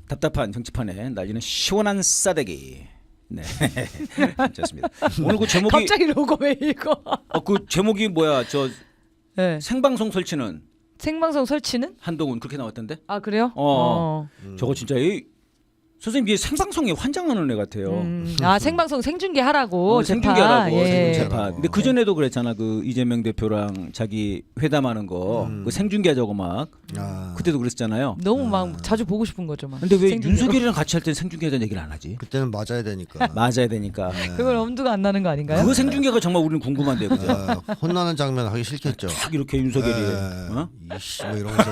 답답한 정치판에 날리는 시원한 싸대기. 네, 좋습니다. 오늘 그 제목이 갑자기 로고 왜 읽어? 그 제목이 뭐야? 저 네. 생방송 설치는 생방송 설치는? 한동훈 그렇게 나왔던데? 아 그래요? 저거 진짜 선생님 이게 생방송에 환장하는 애 같아요. 아 생방송 생중계 하라고 생중계하라고 예. 재판. 근데 그 전에도 그랬잖아. 그 이재명 대표랑 자기 회담하는 거 그 생중계하자고 막 그때도 그랬잖아요. 너무 막 자주 보고 싶은 거죠, 막. 근데 왜 생중계로. 윤석열이랑 같이 할 때 생중계하자는 얘기를 안 하지? 그때는 맞아야 되니까. 맞아야 되니까. 그걸 엄두가 안 나는 거 아닌가요? 그거 생중계가 정말 우리는 궁금한데 그죠? 혼나는 장면 하기 싫겠죠. 딱 이렇게 윤석열이. 이씨 뭐 이러면서.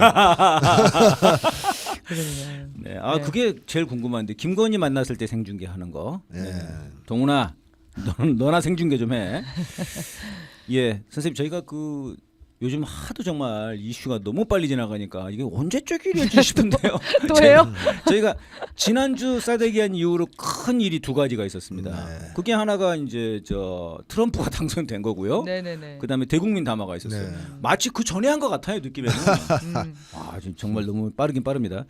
그러네요. 네, 네. 그게 제일 궁금한데 김건희 만났을 때 생중계 하는 거. 네. 동훈아, 너나 생중계 좀 해. 예, 선생님 저희가 그 요즘 하도 정말 이슈가 너무 빨리 지나가니까 이게 언제적 일이었지 싶은데요. 또예요? 저희가 지난주 싸대기한 이후로 큰 일이 두 가지가 있었습니다. 그게 하나가 이제 저 트럼프가 당선된 거고요. 네네네. 그다음에 대국민 담화가 있었어요. 네. 마치 그 전에 한 것 같아요 느낌에는. 지금 정말 너무 빠르긴 빠릅니다.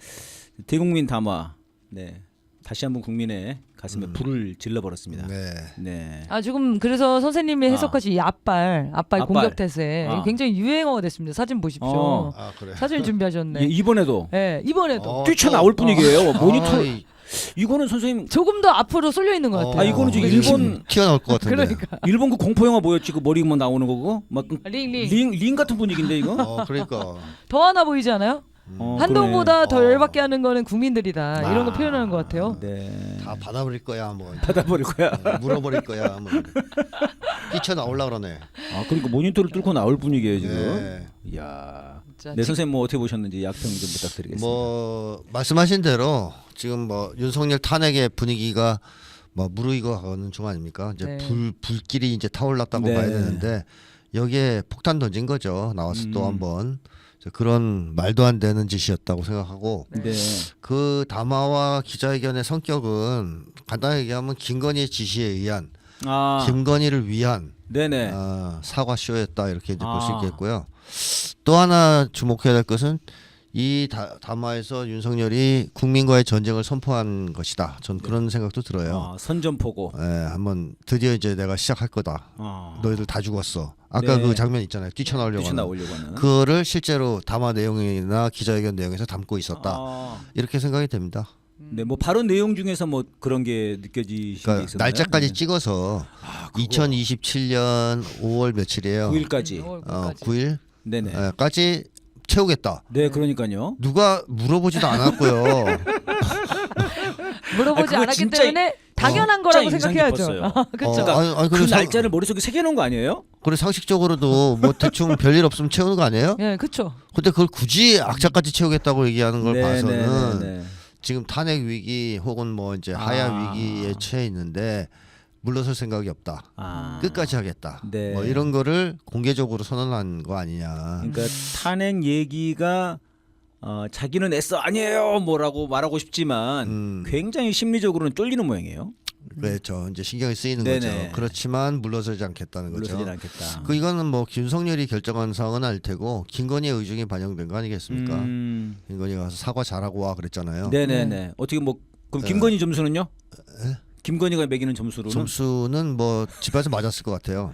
대국민 담화. 네. 다시 한번 국민의 가슴에 불을 질러버렸습니다. 네. 네. 지금 그래서 선생님이 해석하신 이 앞발 공격 태세 굉장히 유행어가 됐습니다. 사진 보십시오. 그래. 사진 준비하셨네. 이번에도 네, 이번에도 뛰쳐나올 분위기예요. 모니터. 이- 이거는 선생님. 조금 더 앞으로 쏠려 있는 것 같아요. 이거는 지금 일본 튀어나올 것 같은데. 그러니까 일본 그 공포 영화 뭐였지? 그 머리 뭐 나오는 거고 막 링 같은 분위기인데 이거. 그러니까. 더 하나 보이지 않아요? 한동보다 더 그러네. 열받게 하는 거는 국민들이다. 이런 거 표현하는 것 같아요. 네. 다 받아버릴 거야 뭐. 받아버릴 거야. 물어버릴 거야 뭐. 뛰쳐나올라 그러네. 그러니까 모니터를 뚫고 나올 분위기예요 지금. 네. 이야. 진짜 네 선생님 뭐 어떻게 보셨는지 약평 좀 부탁드리겠습니다. 뭐 말씀하신 대로 지금 뭐 윤석열 탄핵의 분위기가 뭐 무르익어가는 중 아닙니까? 이제 네. 불길이 이제 타올랐다고 네. 봐야 되는데 여기에 폭탄 던진 거죠. 나와서 또 한번 그런 말도 안 되는 짓이었다고 생각하고 네. 그 담화와 기자회견의 성격은 간단하게 얘기하면 김건희의 지시에 의한 김건희를 위한 네네. 사과 쇼였다 이렇게 이제 볼 수 있겠고요. 또 하나 주목해야 될 것은 이 담화에서 윤석열이 국민과의 전쟁을 선포한 것이다. 전 그런 생각도 들어요. 선전포고. 한번 드디어 이제 내가 시작할 거다. 너희들 다 죽었어. 아까 네. 그 장면 있잖아요. 뛰쳐나오려고 하는. 그거를 실제로 담화 내용이나 기자회견 내용에서 담고 있었다. 이렇게 생각이 됩니다. 네, 뭐 발언 내용 중에서 뭐 그런 게 느껴지신 게 있었나요? 날짜까지 네. 찍어서 2027년 5월 며칠이에요. 9일까지. 9일 네네. 까지 채우겠다. 네, 그러니까요. 누가 물어보지도 않았고요. 물어보지 않았기 때문에 당연한 거라고 생각해야죠. 그렇죠. 그 날짜를 머릿속에 새겨놓은 거 아니에요? 그래 상식적으로도 뭐 대충 별일 없으면 채우는 거 아니에요? 네, 그렇죠. 근데 그걸 굳이 악착같이 채우겠다고 얘기하는 걸 네, 봐서는 네. 지금 탄핵 위기 혹은 뭐 이제 하야 위기에 처해 있는데 물러설 생각이 없다. 끝까지 하겠다. 네. 뭐 이런 거를 공개적으로 선언한 거 아니냐. 그러니까 탄핵 얘기가 자기는 애써 아니에요 뭐라고 말하고 싶지만 굉장히 심리적으로는 쫄리는 모양이에요. 그렇죠. 이제 신경이 쓰이는 네네. 거죠. 그렇지만 물러서지 않겠다는 거죠. 물러서지 않겠다. 이거는 뭐 윤석열이 결정한 사항은 아닐 테고 김건희의 의중이 반영된 거 아니겠습니까? 김건희가 가서 사과 잘하고 와 그랬잖아요. 네네네. 어떻게 뭐 그럼 김건희 점수는요? 김건희가 매기는 점수는 뭐 집에서 맞았을 것 같아요.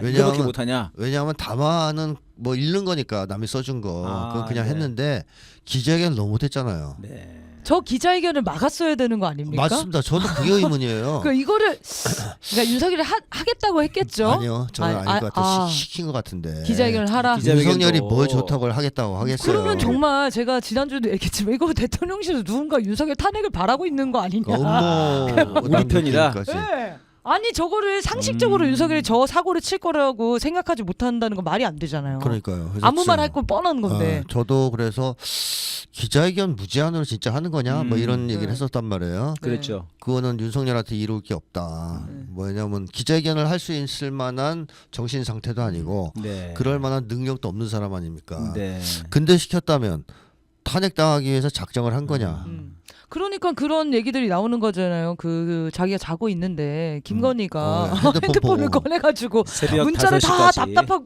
이거밖에 못하냐? 왜냐하면 담화는 뭐 읽는 거니까 남이 써준 거 그건 그냥 했는데 기자회견 너무 못했잖아요. 네. 저 기자회견을 막았어야 되는 거 아닙니까? 맞습니다. 저도 그게 의문이에요. 이거를 그러니까 윤석열이 하겠다고 했겠죠? 아니요, 저는 아닐 것 같아요. 시킨 것 같은데. 기자회견을 하라. 윤석열이 뭘 좋다고 하겠다고 하겠어요. 그러면 정말 제가 지난주에도 얘기했지만 이거 대통령실에서 누군가 윤석열 탄핵을 바라고 있는 거 아니냐? 우리 편이다. 네. 아니 저거를 상식적으로 윤석열이 저 사고를 칠 거라고 생각하지 못한다는 건 말이 안 되잖아요. 그러니까요. 아무 말 할 건 뻔한 건데. 저도 그래서 기자회견 무제한으로 진짜 하는 거냐 뭐 이런 얘기를 했었단 말이에요. 그렇죠. 그거는 윤석열한테 이룰 게 없다. 뭐냐면 기자회견을 할 수 있을 만한 정신 상태도 아니고 그럴 만한 능력도 없는 사람 아닙니까? 근데 시켰다면 탄핵당하기 위해서 작정을 한 거냐? 그러니까 그런 얘기들이 나오는 거잖아요. 그 자기가 자고 있는데 김건희가 핸드폰을 꺼내가지고 문자를 다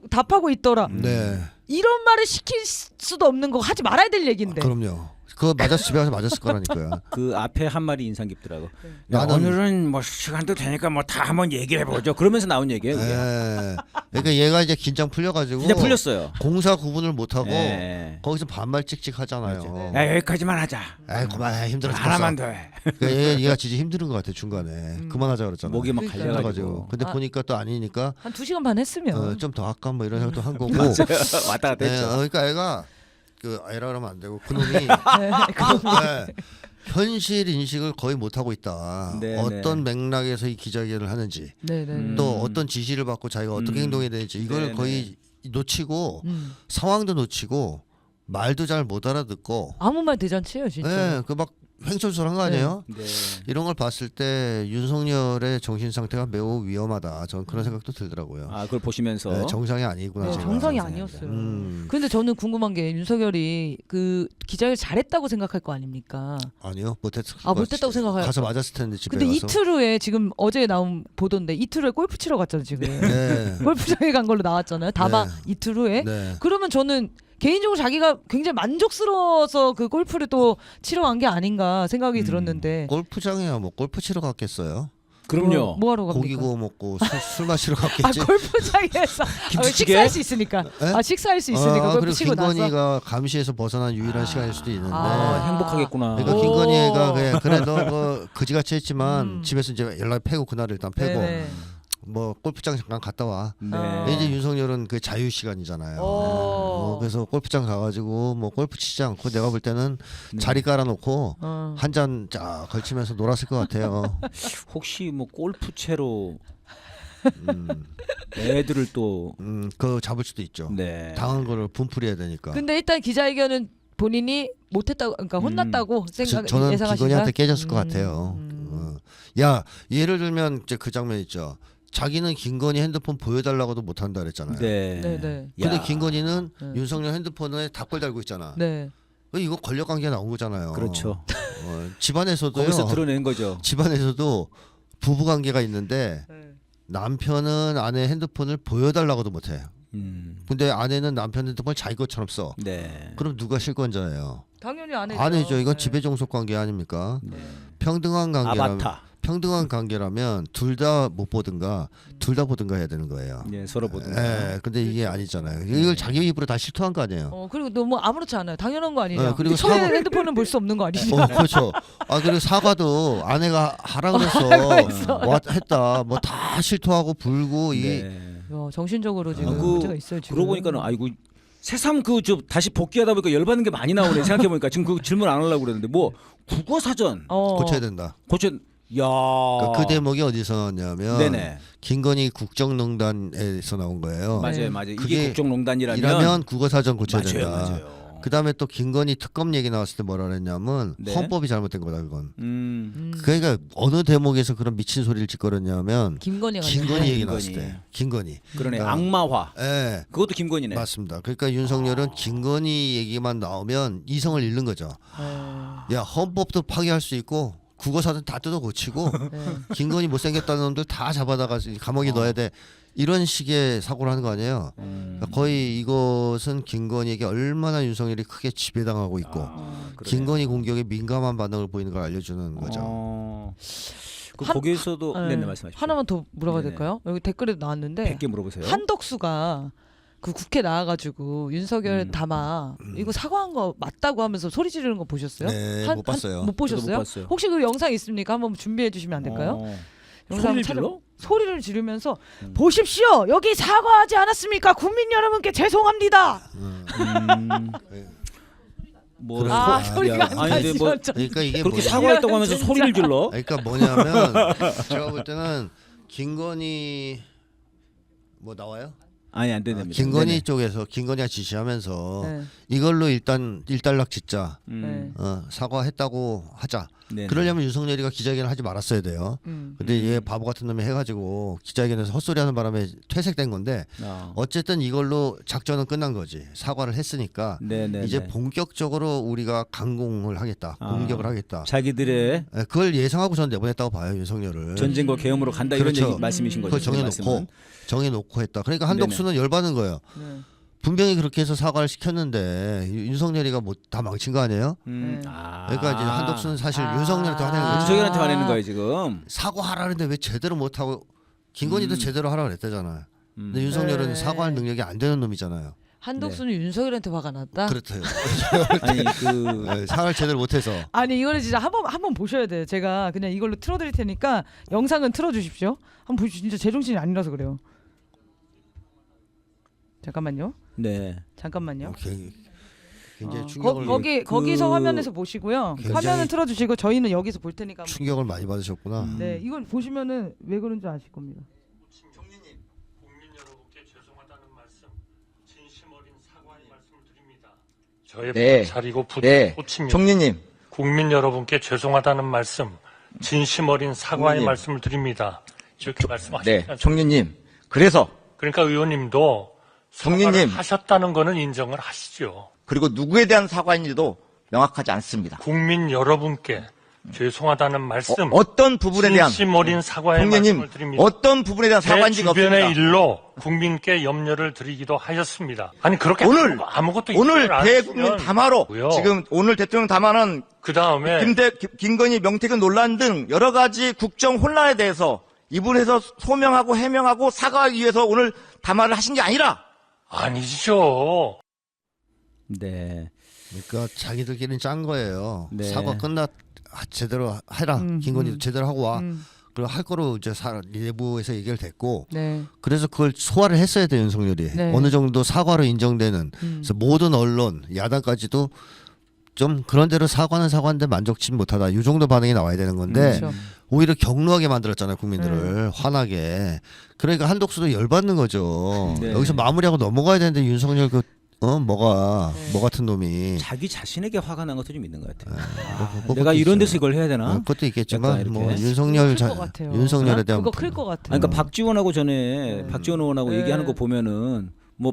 답하고 있더라. 네. 이런 말을 시킬 수도 없는 거 하지 말아야 될 얘기인데. 그럼요. 그거 집에 가서 맞았을 거라니까요. 그 앞에 한 말이 인상 깊더라고. 야, 오늘은 뭐 시간도 되니까 뭐 다 한번 얘기해 보죠. 그러면서 나온 얘기예요. 그게. 그러니까 얘가 이제 긴장 풀려가지고 진짜 풀렸어요. 공사 구분을 못하고 예. 거기서 반말 찍찍 하잖아요. 야, 여기까지만 하자. 에이 그만해 힘들어 하나만 더 해. 그러니까 얘가 진짜 힘든 것 같아 중간에 그만하자 그랬잖아. 목이 막 그러니까요. 갈려가지고. 근데 보니까 또 아니니까 한 2시간 반 했으면. 좀 더 할까 뭐 이런 생각도 한 거고. 왔다 갔다 했죠. 그러니까 애가 그 애라 그러면 안 되고 그놈이 현실 인식을 거의 못 하고 있다. 네, 어떤 맥락에서 이 기자회견을 하는지 네네. 또 어떤 지시를 받고 자기가 어떻게 행동해야 되는지 이걸 네, 거의 놓치고 음. 상황도 놓치고 말도 잘 못 알아듣고 아무 말 대잔치예요 진짜. 그막 횡설수설한 거 아니에요? 네. 이런 걸 봤을 때 윤석열의 정신 상태가 매우 위험하다. 저는 그런 생각도 들더라고요. 아, 그걸 보시면서 정상이 아니구나. 네, 제가. 정상이 정상이 아니었어요. 음. 근데 저는 궁금한 게 윤석열이 그 기자회견 잘했다고 생각할 거 아닙니까? 아니요, 못했을 아, 못했다고 생각해요. 가서 맞았을 텐데 집에 근데 가서. 이틀 후에 지금 어제 나온 보도인데 이틀 후에 골프 치러 갔잖아요 지금. 네. 골프장에 간 걸로 나왔잖아요. 다마 네. 이틀 후에. 네. 그러면 저는 개인적으로 자기가 굉장히 만족스러워서 그 골프를 또 치러 간 게 아닌가 생각이 들었는데. 골프장이야 뭐 골프 치러 갔겠어요. 그럼요. 뭐 하러 갑니까? 고기 구워 먹고 술 마시러 아 갔겠지. 골프장에서 김치찌개? 식사할 수 있으니까. 네? 아 식사할 수 있으니까 골프 그리고 치고 나서. 김건희가 감시에서 벗어난 유일한 시간일 수도 있는데. 행복하겠구나. 그러니까 오. 김건희가 그래도 그지같이 했지만 집에서 이제 연락 패고 그날 일단 패고 네네. 뭐 골프장 잠깐 갔다 와. 네. 이제 윤석열은 그 자유 시간이잖아요. 그래서 골프장 가가지고 뭐 골프 치지 않고 내가 볼 때는 자리 깔아놓고 한 잔 쫙 걸치면서 놀았을 것 같아요. 혹시 뭐 골프채로 애들을 또 그거 잡을 수도 있죠. 네. 당한 거를 분풀이해야 되니까. 근데 일단 기자회견은 본인이 못했다고 그러니까 혼났다고 저는 예상하시나요? 김건희한테 깨졌을 것 같아요. 야 예를 들면 이제 그 장면 있죠. 자기는 김건희 핸드폰 보여달라고도 못한다 그랬잖아요. 네. 네네. 근데 야. 김건희는 네. 윤석열 핸드폰에 답글 달고 있잖아. 네. 이거 권력관계 나온 거잖아요. 그렇죠. 집안에서도요. 거기서 드러낸 거죠. 집안에서도 부부관계가 있는데 남편은 아내 핸드폰을 보여달라고도 못해요. 근데 아내는 남편 핸드폰을 자기 것처럼 써. 네. 그럼 누가 실권자예요? 당연히 아내죠. 아내죠. 이건 네. 지배종속 관계 아닙니까? 네. 평등한 관계라면 아바타. 평등한 관계라면 둘 다 못 보든가 둘 다 보든가 해야 되는 거예요. 네, 서로 보든. 근데 이게 아니잖아요. 이걸 자기 입으로 다 실토한 거 아니에요. 그리고 너무 아무렇지 않아요. 당연한 거 아니냐. 그리고 근데 저의 핸드폰은 볼 수 없는 거 아니냐. 그렇죠. 그리고 사과도 아내가 하라 그래서 했다. 뭐 다 실토하고 불고 이 네. 정신적으로 지금 그, 문제가 있어요. 지금. 그러고 보니까는 아이고 새삼 저 다시 복귀하다 보니까 열받는 게 많이 나오네. 생각해 보니까 지금 그 질문 안 하려고 그랬는데 뭐 국어 사전 고쳐야 된다. 야. 그 대목이 어디서 나왔냐면 네네. 김건희 국정농단에서 나온 거예요. 맞아요, 맞아요. 그게 이게 국정농단이라면 이라면 국어사전 고쳐야 맞아요, 된다. 맞아요. 그다음에 또 김건희 특검 얘기 나왔을 때 뭐라 그랬냐면 네. 헌법이 잘못된 거다 그건. 음. 그러니까 어느 대목에서 그런 미친 소리를 짓거렸냐면 김건희가 김건희 얘기 김건희. 나왔을 때 김건희. 그러네. 악마화. 예. 그것도 김건희네. 맞습니다. 그러니까 윤석열은 김건희 얘기만 나오면 이성을 잃는 거죠. 야 헌법도 파기할 수 있고 국어사전 다 뜯어 고치고 김건희 못생겼다는 놈들 다 잡아다가 감옥에 넣어야 돼. 이런 식의 사고를 하는 거 아니에요. 그러니까 거의 이것은 김건희에게 얼마나 윤석열이 크게 지배당하고 있고 김건희 공격에 민감한 반응을 보이는 걸 알려주는 거죠. 거기에서도 네네 말씀하십시오. 하나만 더 물어봐도 네네. 될까요? 여기 댓글에도 나왔는데 100개 물어보세요. 한덕수가 그 국회 나와가지고 윤석열 담아 이거 사과한 거 맞다고 하면서 소리 지르는 거 보셨어요? 네, 못 봤어요. 못 보셨어요? 저도 못 봤어요. 혹시 그 영상 있습니까? 한번 준비해 주시면 안 될까요? 소리를 질러? 소리를 지르면서 보십시오 여기 사과하지 않았습니까? 국민 여러분께 죄송합니다. 뭐 소리가 안 아니, 근데 뭐 나시죠? 그러니까 이게 그렇게 뭐냐- 사과했다고 하면서 소리를 질러? 그러니까 뭐냐면 제가 볼 때는 김건희 뭐 나와요? 아니 안 됩니다. 김건희 네네. 쪽에서 김건희가 지시하면서 네. 이걸로 일단 일단락 짓자. 네. 사과했다고 하자. 네네. 그러려면 윤석열이가 기자회견을 하지 말았어야 돼요. 근데 얘 바보 같은 놈이 해가지고 기자회견에서 헛소리하는 바람에 퇴색된 건데 어쨌든 이걸로 작전은 끝난 거지. 사과를 했으니까 네네네. 이제 본격적으로 우리가 강공을 하겠다. 공격을 하겠다. 자기들의 그걸 예상하고 전 내보냈다고 봐요. 윤석열을. 전쟁과 계엄으로 간다 그렇죠. 이런 얘기 말씀이신 거죠. 그걸 정해놓고 했다. 그러니까 한덕수는 열받은 거예요. 네. 분명히 그렇게 해서 사과를 시켰는데 윤석열이가 뭐 다 망친 거 아니에요? 그러니까 이제 한덕수는 사실 윤석열한테 화내는 거죠. 윤석열한테 화내는 거예요 지금. 사과하라는데 왜 제대로 못 하고 김건희도 제대로 하라 그랬다잖아요. 근데 윤석열은 사과할 능력이 안 되는 놈이잖아요. 한덕수는 윤석열한테 화가 났다. 그렇대요. 아니 그 사과를 제대로 못해서. 아니 이거는 진짜 한번 보셔야 돼요. 제가 그냥 이걸로 틀어드릴 테니까 영상은 틀어주십시오. 한번 보시죠. 진짜 제정신이 아니라서 그래요. 잠깐만요. 네. 잠깐만요. 굉장히 충격을 거기서 화면에서 보시고요. 화면은 틀어주시고 저희는 여기서 볼 테니까. 충격을 많이 받으셨구나. 네, 이걸 보시면은 왜 그런지 아실 겁니다. 총리님, 국민 여러분께 죄송하다는 말씀, 진심 어린 사과의 말씀을 드립니다. 저의 자리고 부딪힙니다. 총리님, 국민 여러분께 죄송하다는 말씀, 진심 어린 사과의 총리님. 말씀을 드립니다. 이렇게 말씀하셨지 않습니까? 총리님. 그래서 그러니까 의원님도 총리님. 사과를 하셨다는 거는 인정을 하시죠. 그리고 누구에 대한 사과인지도 명확하지 않습니다. 국민 여러분께 죄송하다는 말씀, 어떤 부분에 대한 진심 어린 사과의 총리님, 말씀을 드립니다. 어떤 부분에 대한 제 사과인지가 주변의 없습니다. 일로 국민께 염려를 드리기도 하였습니다. 아니 그렇게 오늘 아무것도 오늘 인정을 안 대국민 하시면 담화로 뭐요? 지금 오늘 대통령 담화는 그 다음에 김건희 명태균 논란 등 여러 가지 국정 혼란에 대해서 이분에서 소명하고 해명하고 사과하기 위해서 오늘 담화를 하신 게 아니라 아니죠. 네. 그러니까 자기들끼리는 짠 거예요. 네. 사과 제대로 해라. 김건희도 제대로 하고 와. 그리고 할 거로 이제 내부에서 얘기를 됐고. 네. 그래서 그걸 소화를 했어야 돼 윤석열이. 네. 어느 정도 사과로 인정되는. 그래서 모든 언론, 야당까지도 좀 그런 대로 사과는 사과인데 만족치 못하다. 이 정도 반응이 나와야 되는 건데 그렇죠. 오히려 격노하게 만들었잖아요 국민들을 화나게. 그러니까 한독수도 열받는 거죠. 네. 여기서 마무리하고 넘어가야 되는데 윤석열 뭐 같은 놈이. 자기 자신에게 화가 난 것도 좀 있는 것 같아요. 뭐 내가 그것도 이런 데서 있어요. 이걸 해야 되나? 그것도 약간 있겠지만 이렇게. 뭐 윤석열 클 것 같아요. 윤석열에 대한 그거 클 것 같아요. 그러니까 박지원하고 전에 박지원 의원하고 네. 얘기하는 거 보면은 뭐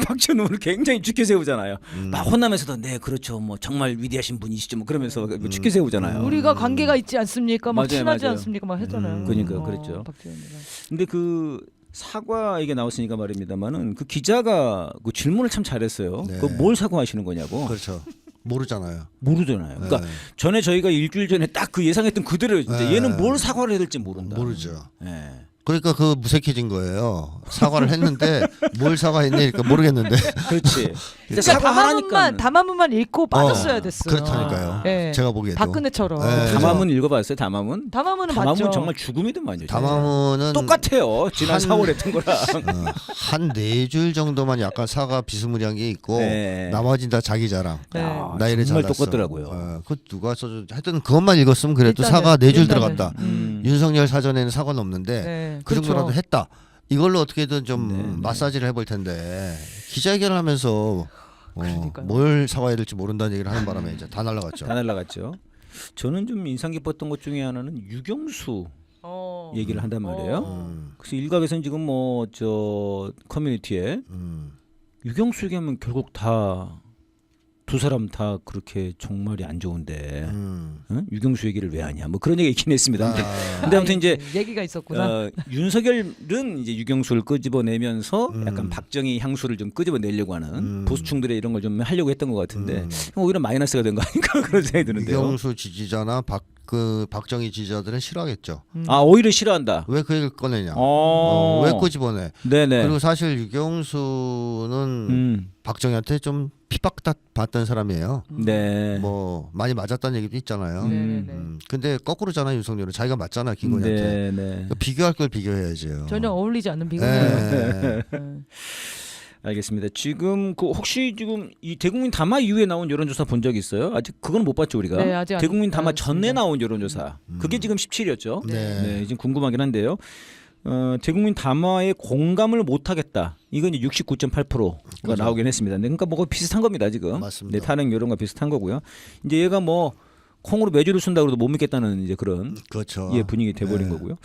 박지원 의원을 굉장히 죽게 세우잖아요. 막 혼나면서도 네 그렇죠 뭐 정말 위대하신 분이시죠 뭐 그러면서 죽게 세우잖아요. 우리가 관계가 있지 않습니까? 막 맞아요, 친하지 맞아요. 않습니까? 막 했잖아요. 그러니까 그랬죠. 박지원이가. 근데 그 사과 얘기 나왔으니까 말입니다만은 그 기자가 그 질문을 참 잘했어요. 네. 그 뭘 사과하시는 거냐고. 그렇죠. 모르잖아요. 모르잖아요. 그러니까 네. 전에 저희가 일주일 전에 딱 그 예상했던 그대로 이제 네. 얘는 뭘 사과를 해야 될지 모른다. 모르죠. 예. 그러니까 그 무색해진 거예요. 사과를 했는데 뭘 사과했니? 그러니까 모르겠는데. 그렇지. 근데 그러니까 담화문만 읽고 빠졌어야 됐어요. 그렇다니까요. 네. 제가 보기에도. 박근혜처럼. 네. 담화문 읽어봤어요. 담화문? 담화문은 담화문 맞죠. 정말 죽음이더만요. 담화문은 똑같아요. 지난 4월 했던 거랑. 한 4줄 정도만 약간 사과 비스무리한 게 있고 네. 나머지는 다 자기 자랑. 네. 나 이래 정말 잘났어. 똑같더라고요. 그거 누가 써줘? 하여튼 그것만 읽었으면 그래도 일단은, 사과 4줄 일단은. 들어갔다. 윤석열 사전에는 사과는 없는데 네. 그 정도라도 그렇죠. 했다. 이걸로 어떻게든 좀 네. 마사지를 해볼 텐데 기자회견을 하면서 그러니까요. 뭘 사과해야 될지 모른다는 얘기를 하는 바람에 이제 다 날라갔죠. 다 날라갔죠. 저는 좀 인상 깊었던 것 중에 하나는 유경수 얘기를 한단 말이에요. 그래서 일각에서는 지금 뭐 저 커뮤니티에 유경수 얘기하면 결국 다 두 사람 다 그렇게 정말이 안 좋은데 응? 유경수 얘기를 왜 하냐 뭐 그런 얘기 있긴 했습니다. 근데 아무튼 이제 얘기가 있었구나. 윤석열은 이제 유경수를 끄집어내면서 약간 박정희 향수를 좀 끄집어내려고 하는 보수층들의 이런 걸 좀 하려고 했던 것 같은데 오히려 마이너스가 된 거 아닌가 그런 생각이 드는데요. 유경수 지지자나 박정희 지지자들은 싫어하겠죠. 아 오히려 싫어한다. 왜 그 얘기를 꺼내냐? 어. 왜 끄집어내? 네네. 그리고 사실 유경수는 박정희한테 좀 핍박받던 사람이에요. 네. 뭐 많이 맞았다는 얘기도 있잖아요. 네네네. 근데 거꾸로잖아 윤석열은 자기가 맞잖아 김건희한테. 네네. 그러니까 비교할 걸 비교해야죠. 전혀 어울리지 않는 비교네요. 예. 알겠습니다. 지금 그 혹시 지금 이 대국민 담화 이후에 나온 여론조사 본 적 있어요? 아직 그건 못 봤죠 우리가. 네, 아직 안 대국민 담화 전에 봤습니다. 나온 여론조사. 그게 지금 17이었죠. 네. 지금 궁금하긴 한데요. 대국민 담화에 공감을 못하겠다. 이건 이제 69.8%가 그렇죠. 나오긴 했습니다. 근데 그러니까 뭐가 비슷한 겁니다 지금. 맞습니다. 네, 탄핵 여론과 비슷한 거고요. 이제 얘가 뭐 콩으로 매주를 쓴다 그래도 못 믿겠다는 이제 그런 그렇죠. 예, 분위기 돼버린 네. 거고요.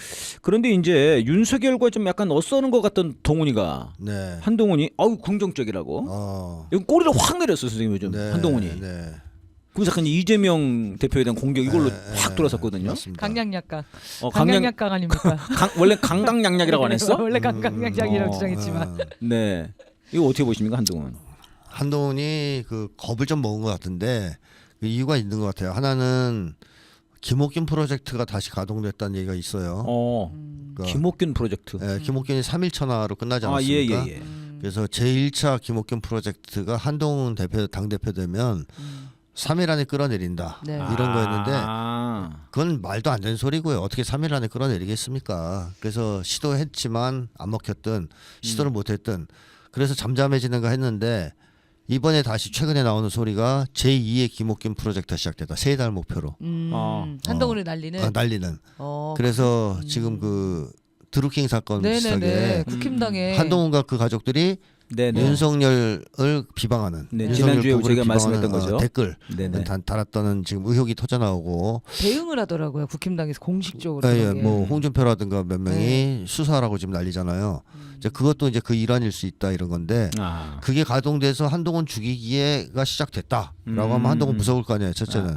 그런데 이제 윤석열과 좀 약간 엇서는 것 같던 동훈이가 네. 한동훈이 아우 긍정적이라고. 이거 꼬리를 확 내렸어 선생님 요즘 네. 한동훈이. 네. 그래서 약간 이재명 대표에 대한 공격 이걸로 확 돌아섰거든요. 맞습니다. 강약약강. 강양 강약약강 아닙니까? 원래 강강약약이라고 안 했어? 원래 강약약이라고 주장했지만. 네. 이거 어떻게 보십니까, 한동훈? 한동훈이 그 겁을 좀 먹은 것 같은데 그 이유가 있는 것 같아요. 하나는 김옥균 프로젝트가 다시 가동됐다는 얘기가 있어요. 그러니까 김옥균 프로젝트. 네, 김옥균이 3일 천하로 끝나지 예, 않았습니까? 예. 그래서 제1차 김옥균 프로젝트가 한동훈 당 대표 되면 3일 안에 끌어내린다 네. 이런 거였는데 그건 말도 안 되는 소리고요. 어떻게 3일 안에 끌어내리겠습니까? 그래서 시도했지만 안 먹혔든 시도를 못했든 그래서 잠잠해지는가 했는데 이번에 다시 최근에 나오는 소리가 제2의 김옥균 프로젝트가 시작됐다. 3달 목표로. 한동훈을 날리는. 날리는. 그래서 지금 그 드루킹 사건 비슷하게 국힘당에 한동훈과 그 가족들이 윤석열을 비방하는 지난주에 우리가 말씀했던 거죠. 댓글 달았다는 지금 의혹이 터져 나오고 대응을 하더라고요. 국힘당에서 공식적으로. 뭐 홍준표라든가 몇 명이 수사라고 지금 난리잖아요. 이제 그것도 이제 그 일환일 수 있다 이런 건데 그게 가동돼서 한동훈 죽이기가 시작됐다라고 하면 한동훈 무서울 거 아니에요. 첫째는.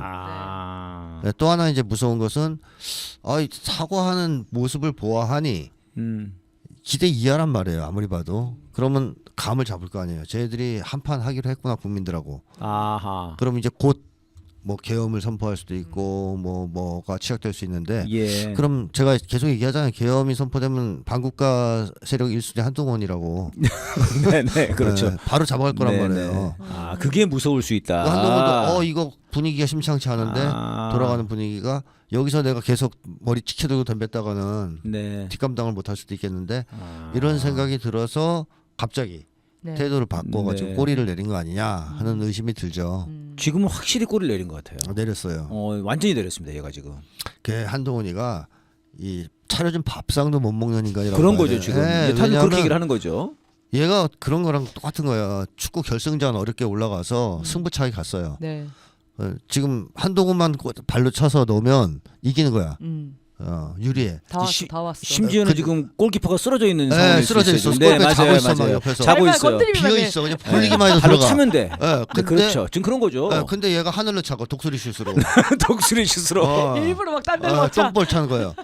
또 하나 이제 무서운 것은 사과하는 모습을 보아하니 기대 이하란 말이에요. 아무리 봐도. 그러면 감을 잡을 거 아니에요. 쟤들이 한판 하기로 했구나 국민들하고. 그럼 이제 곧 뭐 계엄을 선포할 수도 있고 뭐가 시작될 수 있는데 그럼 제가 계속 얘기하잖아요. 계엄이 선포되면 반국가 세력 1순위 한동훈이라고. 네네 그렇죠. 바로 잡아갈 거란 말이에요. 그게 무서울 수 있다. 한동훈도 이거 분위기가 심상치 않은데 돌아가는 분위기가 여기서 내가 계속 머리 치켜들고 덤볐다가는 뒷감당을 못할 수도 있겠는데 이런 생각이 들어서 갑자기 태도를 바꿔가지고 꼬리를 내린 거 아니냐 하는 의심이 들죠. 지금은 확실히 꼬리를 내린 것 같아요. 내렸어요. 완전히 내렸습니다. 얘가 지금. 한동훈이가 이 차려준 밥상도 못 먹는 인간이라고 그런 거죠 지금. 다들 그렇게 얘기를 하는 거죠. 얘가 그런 거랑 똑같은 거야. 축구 결승전 어렵게 올라가서 승부차기 갔어요. 지금 한동훈만 발로 차서 넣으면 이기는 거야. 유리해. 다 왔어. 심지어는 지금 골키퍼가 쓰러져 있는 상황이 쓰러져 있어. 맞아요, 자고 있어, 맞아요. 옆에서. 자고 있어요. 비어 있어. 그냥 풀리기만 해도 발로 들어가. 차면 돼. 근데, 그렇죠. 지금 그런 거죠. 근데 얘가 하늘로 차고 독수리 슛으로. 독수리 슛으로. 일부러 막 딴 데로 차. 똥볼 차는 거야.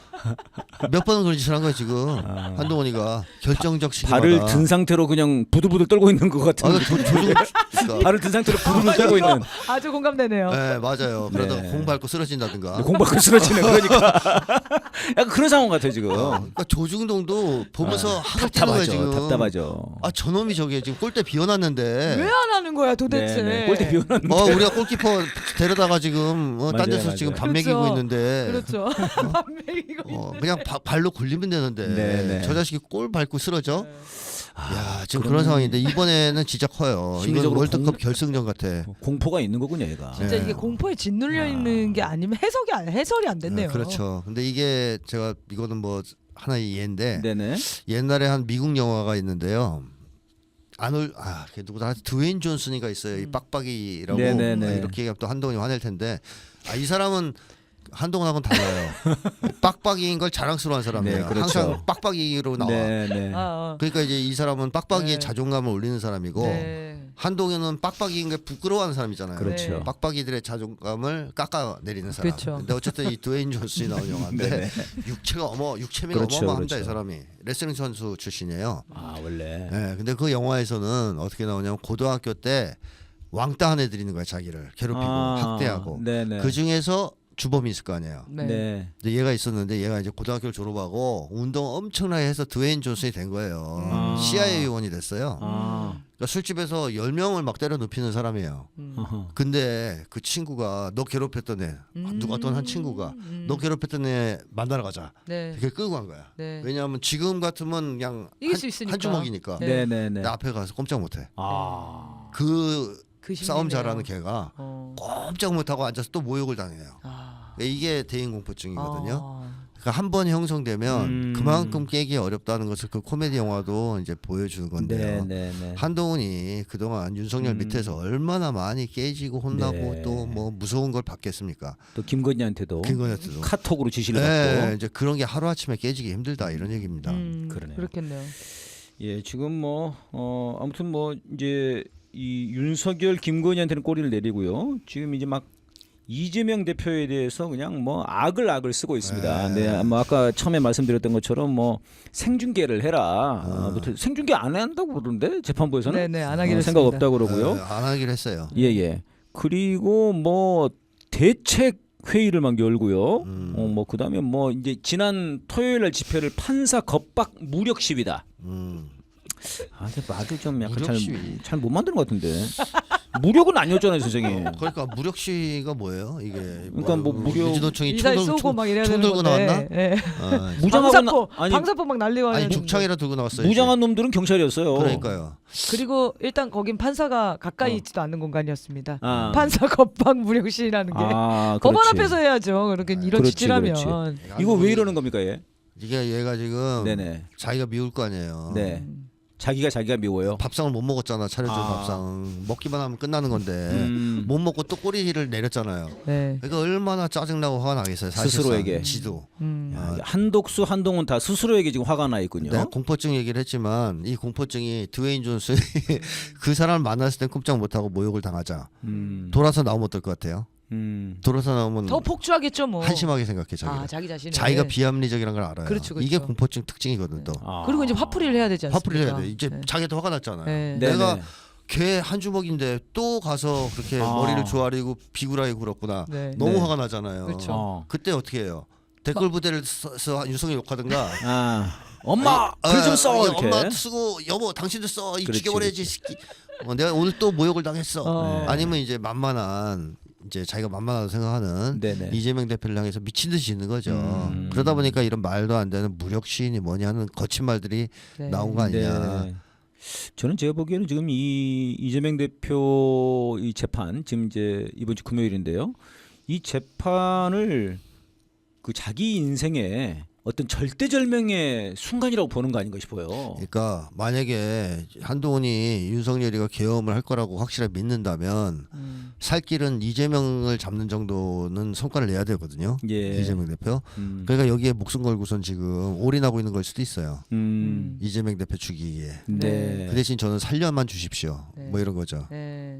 몇 번은 그런 짓을 한 거야 지금. 한동훈이가 결정적 시기마다. 발을 든 상태로 그냥 부들부들 떨고 있는 것 같은. 발을 든 상태로 부들부들 떨고 있는. 아주 공감되네요. 네 맞아요. 그러다가 공 밟고 쓰러진다든가. 공 밟고 쓰러지는 그러니까. 약간 그런 상황 같아 지금. 그러니까 조중동도 보면서 하고 뛰는 거야 지금. 답답하죠. 저놈이 저게 지금 골대 비워놨는데. 왜 안 하는 거야 도대체? 골대 비워놨는데. 우리가 골키퍼 데려다가 지금 딴 데서 지금 밥 먹이고 있는데. 그렇죠. 밥 먹이고. 그냥 발로 굴리면 되는데 저 자식이 골 밟고 쓰러져. 야 지금 그런 상황인데 이번에는 진짜 커요. 이건 월드컵 결승전 같아. 공포가 있는 거군요, 얘가. 진짜 이게 공포에 짓눌려 있는 게 아니면 해설이 안 됐네요. 그렇죠. 근데 이게 제가 이거는 뭐 하나의 예인데 네네. 옛날에 한 미국 영화가 있는데요. 걔 누구다 드웨인 존슨이가 있어요. 이 빡빡이라고. 이렇게 얘기하면 또 한동훈이 화낼 텐데 이 사람은 한동훈하고는 달라요. 빡빡이인 걸 자랑스러워한 사람이에요. 그렇죠. 항상 빡빡이로 나와. 그러니까 이제 이 사람은 빡빡이의 자존감을 올리는 사람이고 한동훈은 빡빡이인 게 부끄러워하는 사람이잖아요. 그렇죠. 빡빡이들의 자존감을 깎아내리는 사람. 그렇죠. 근데 어쨌든 이 드웨인 존슨이 나온 영화인데 육체미가 어마어마합니다. 이 사람이 레슬링 선수 출신이에요. 원래. 근데 그 영화에서는 어떻게 나오냐면 고등학교 때 왕따 한 애들이 있는 거야. 자기를 괴롭히고 학대하고. 그 중에서 주범이 있을 거 아니에요. 근데 얘가 있었는데 얘가 이제 고등학교를 졸업하고 운동 엄청나게 해서 드웨인 존슨이 된 거예요. CIA 요원이 됐어요. 그러니까 술집에서 10명을 막 때려 눕히는 사람이에요. 근데 그 친구가 너 괴롭혔던 애 누가 어떤 한 친구가 너 괴롭혔던 애 만나러 가자. 그게 끌고 간 거야. 왜냐하면 지금 같으면 그냥 한 주먹이니까. 내 앞에 가서 꼼짝 못해. 그 싸움 잘하는 걔가 꼼짝 못하고 앉아서 또 모욕을 당해요. 이게 대인공포증이거든요. 그러니까 한 번 형성되면 그만큼 깨기 어렵다는 것을 그 코미디 영화도 이제 보여주는 건데요. 한동훈이 그동안 윤석열 밑에서 얼마나 많이 깨지고 혼나고 또 뭐 무서운 걸 받겠습니까? 또 김건희한테도 카톡으로 지시를 받고. 이제 그런 게 하루 아침에 깨지기 힘들다 이런 얘기입니다. 그러네요. 그렇겠네요. 지금 아무튼 이제 이 윤석열 김건희한테는 꼬리를 내리고요. 지금 이제 막 이재명 대표에 대해서 그냥 뭐 악을 쓰고 있습니다. 네, 뭐 아까 처음에 말씀드렸던 것처럼 뭐 생중계를 해라. 생중계 안 한다고 그러던데 재판부에서는 네네, 안 하기로 생각 했습니다. 없다고 그러고요. 안 하기로 했어요. 예예. 그리고 뭐 대책 회의를 막 열고요. 뭐 그다음에 뭐 이제 지난 토요일 날 집회를 판사 겁박 무력 시위다. 근데 말을 좀 약간 잘 못 만드는 것 같은데. 무력은 아니었잖아요, 선생님. 그러니까 무력 시위가 뭐예요? 이게 그러니까 뭐 무력 민주노총이 미사일 쏘고 막 이래야 총 되는 들고 건데. 나왔나? 네. 무장하고 방사포 막 날리고 아니 하는. 죽창이라 들고 나왔어요. 무장한 놈들은 경찰이었어요. 그러니까요. 그리고 일단 거긴 판사가 가까이 있지도 않는 공간이었습니다. 아. 판사 겁박 무력시라는 게 법원 그렇지. 앞에서 해야죠. 그렇게 이런 그렇지, 지지라면. 그렇지. 이거 왜 이러는 겁니까, 얘? 이게 얘가 지금 네네. 자기가 미울 거 아니에요. 네. 자기가 미워요. 밥상을 못 먹었잖아. 차려준 밥상. 먹기만 하면 끝나는 건데 못 먹고 또 꼬리를 내렸잖아요. 네. 그러니까 얼마나 짜증나고 화가 나겠어요. 사실상. 스스로에게. 지도. 야, 한독수, 한동훈 다 스스로에게 지금 화가 나 있군요. 내가 공포증 얘기를 했지만 이 공포증이 드웨인 존슨이 그 사람을 만났을 땐 꼼짝 못하고 모욕을 당하자. 돌아서 나오면 어떨 것 같아요? 돌아서 나오면 더 폭주하겠죠 뭐. 한심하게 생각해 자기가. 자기 자신을. 자기가 비합리적이라는 걸 알아요. 그렇죠, 그렇죠. 이게 공포증 특징이거든 또. 그리고 이제 화풀이를 해야 되지 않습니까? 화풀이를 해야 돼. 이제 자기도 화가 났잖아요. 네. 내가 네네. 걔 한 주먹인데 또 가서 그렇게 머리를 조아리고 비굴하게 굴었구나. 네. 너무 네. 화가 나잖아요. 그렇죠. 그때 어떻게 해요? 댓글 부대를 써서 윤석열 욕하든가. 엄마 글 좀 써 이렇게. 엄마 쓰고 여보 당신도 써. 이 그렇지, 죽여버려야지 새끼. 내가 오늘 또 모욕을 당했어. 네. 아니면 이제 만만한 이제 자기가 만만하다고 생각하는 네네. 이재명 대표를 향해서 미친 듯이 있는 거죠. 그러다 보니까 이런 말도 안 되는 무력 시인이 뭐냐 하는 거친 말들이 네. 나온 거 아니냐. 네. 저는 제가 보기에는 지금 이 이재명 대표 이 재판 지금 이제 이번 주 금요일인데요. 이 재판을 그 자기 인생의 어떤 절대절명의 순간이라고 보는 거 아닌가 싶어요. 그러니까 만약에 한동훈이 윤석열이가 계엄을 할 거라고 확실하게 믿는다면 살 길은 이재명을 잡는 정도는 성과를 내야 되거든요. 예. 이재명 대표. 그러니까 여기에 목숨 걸고선 지금 올인하고 있는 걸 수도 있어요. 이재명 대표 죽이기에. 네. 그 대신 저는 살려만 주십시오. 네. 뭐 이런 거죠. 네.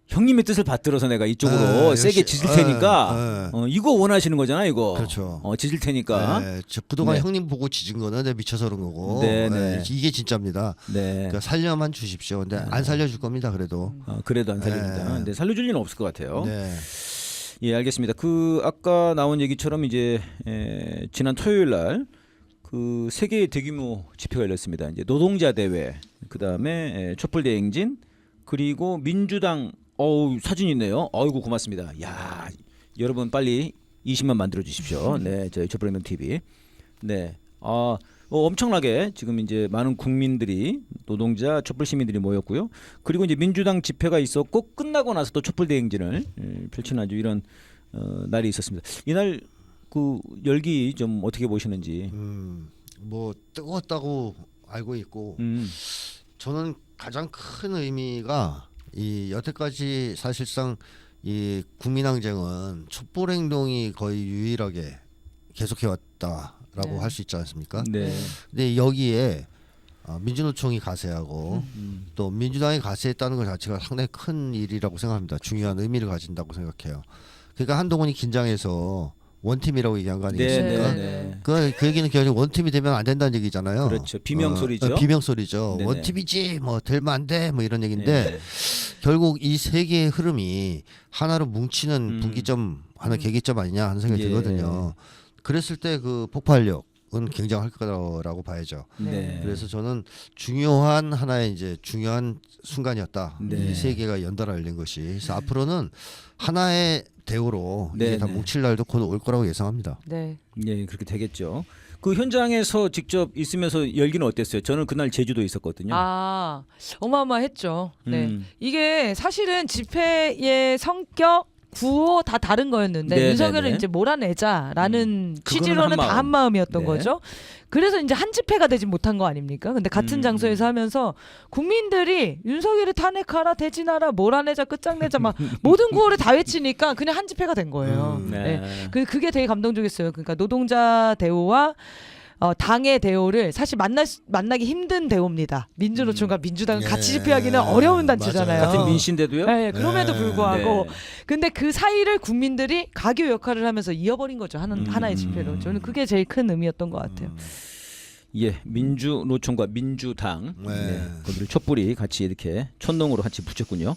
형님의 뜻을 받들어서 내가 이쪽으로 세게 역시, 지질 테니까 이거 원하시는 거잖아 이거. 그렇죠. 지질 테니까. 저 그동안 네. 형님 보고 지진 거는 내가 미쳐서 그런 거고. 네, 네. 이게 진짜입니다. 네. 그러니까 살려만 주십시오. 근데 안 살려줄 겁니다. 그래도. 그래도 안 살립니다. 네. 근데 살려줄 리는 없을 것 같아요. 네. 예, 알겠습니다. 그 아까 나온 얘기처럼 이제 지난 토요일 날 그 세계의 대규모 집회가 열렸습니다. 이제 노동자 대회, 그 다음에 촛불 대행진, 그리고 민주당 사진 있네요. 아이고 고맙습니다. 야, 여러분 빨리 20만 만들어 주십시오. 네, 저희 촛불혁명 TV. 네, 엄청나게 지금 이제 많은 국민들이 노동자 촛불 시민들이 모였고요. 그리고 이제 민주당 집회가 있었고 끝나고 나서 또 촛불 대행진을 펼치는 아주 이런 날이 있었습니다. 이날 그 열기 좀 어떻게 보시는지. 뭐 뜨거웠다고 알고 있고 저는 가장 큰 의미가 이 여태까지 사실상 이 국민항쟁은 촛불 행동이 거의 유일하게 계속해 왔다라고 네. 할 수 있지 않습니까? 네. 근데 여기에 민주노총이 가세하고 또 민주당이 가세했다는 것 자체가 상당히 큰 일이라고 생각합니다. 중요한 의미를 가진다고 생각해요. 그러니까 한동훈이 긴장해서 원팀이라고 얘기한 거 아니겠습니까? 네. 그 얘기는 결국 원팀이 되면 안 된다는 얘기잖아요. 그렇죠. 비명소리죠. 비명소리죠. 네네. 원팀이지 뭐 되면 안 돼 뭐 이런 얘기인데 네. 결국 이 세 개의 흐름이 하나로 뭉치는 분기점 하나 계기점 아니냐 하는 생각이 예. 들거든요. 그랬을 때 그 폭발력은 굉장할 거라고 봐야죠. 네. 그래서 저는 중요한 하나의 이제 중요한 순간이었다. 네. 이 세 개가 연달아 열린 것이. 그래서 앞으로는 하나의 대우로 네, 이게 다 네. 뭉칠 날도 곧 올 거라고 예상합니다. 네. 예, 그렇게 되겠죠. 그 현장에서 직접 있으면서 열기는 어땠어요? 저는 그날 제주도에 있었거든요. 어마어마했죠. 네. 음. 이게 사실은 집회의 성격 구호 다 다른 거였는데 네, 윤석열은 네, 네. 이제 몰아내자라는 그거는 취지로는 다 한 마음이었던 네. 거죠. 그래서 이제 한 집회가 되지 못한 거 아닙니까? 근데 같은 장소에서 하면서 국민들이 윤석열을 탄핵하라, 대진하라, 몰아내자, 끝장내자 막 모든 구호를 다 외치니까 그냥 한 집회가 된 거예요. 네. 그게 되게 감동적이었어요. 그러니까 노동자 대우와 당의 대오를 사실 만나기 힘든 대오입니다. 민주노총과 민주당은 같이 집회하기는 어려운 단체잖아요. 같은 민신데도요? 네, 그럼에도 불구하고 네. 근데 그 사이를 국민들이 가교 역할을 하면서 이어버린 거죠. 하나의 집회로. 저는 그게 제일 큰 의미였던 것 같아요. 예, 민주노총과 민주당 거기를 촛불이 같이 이렇게 촛농으로 같이 붙였군요.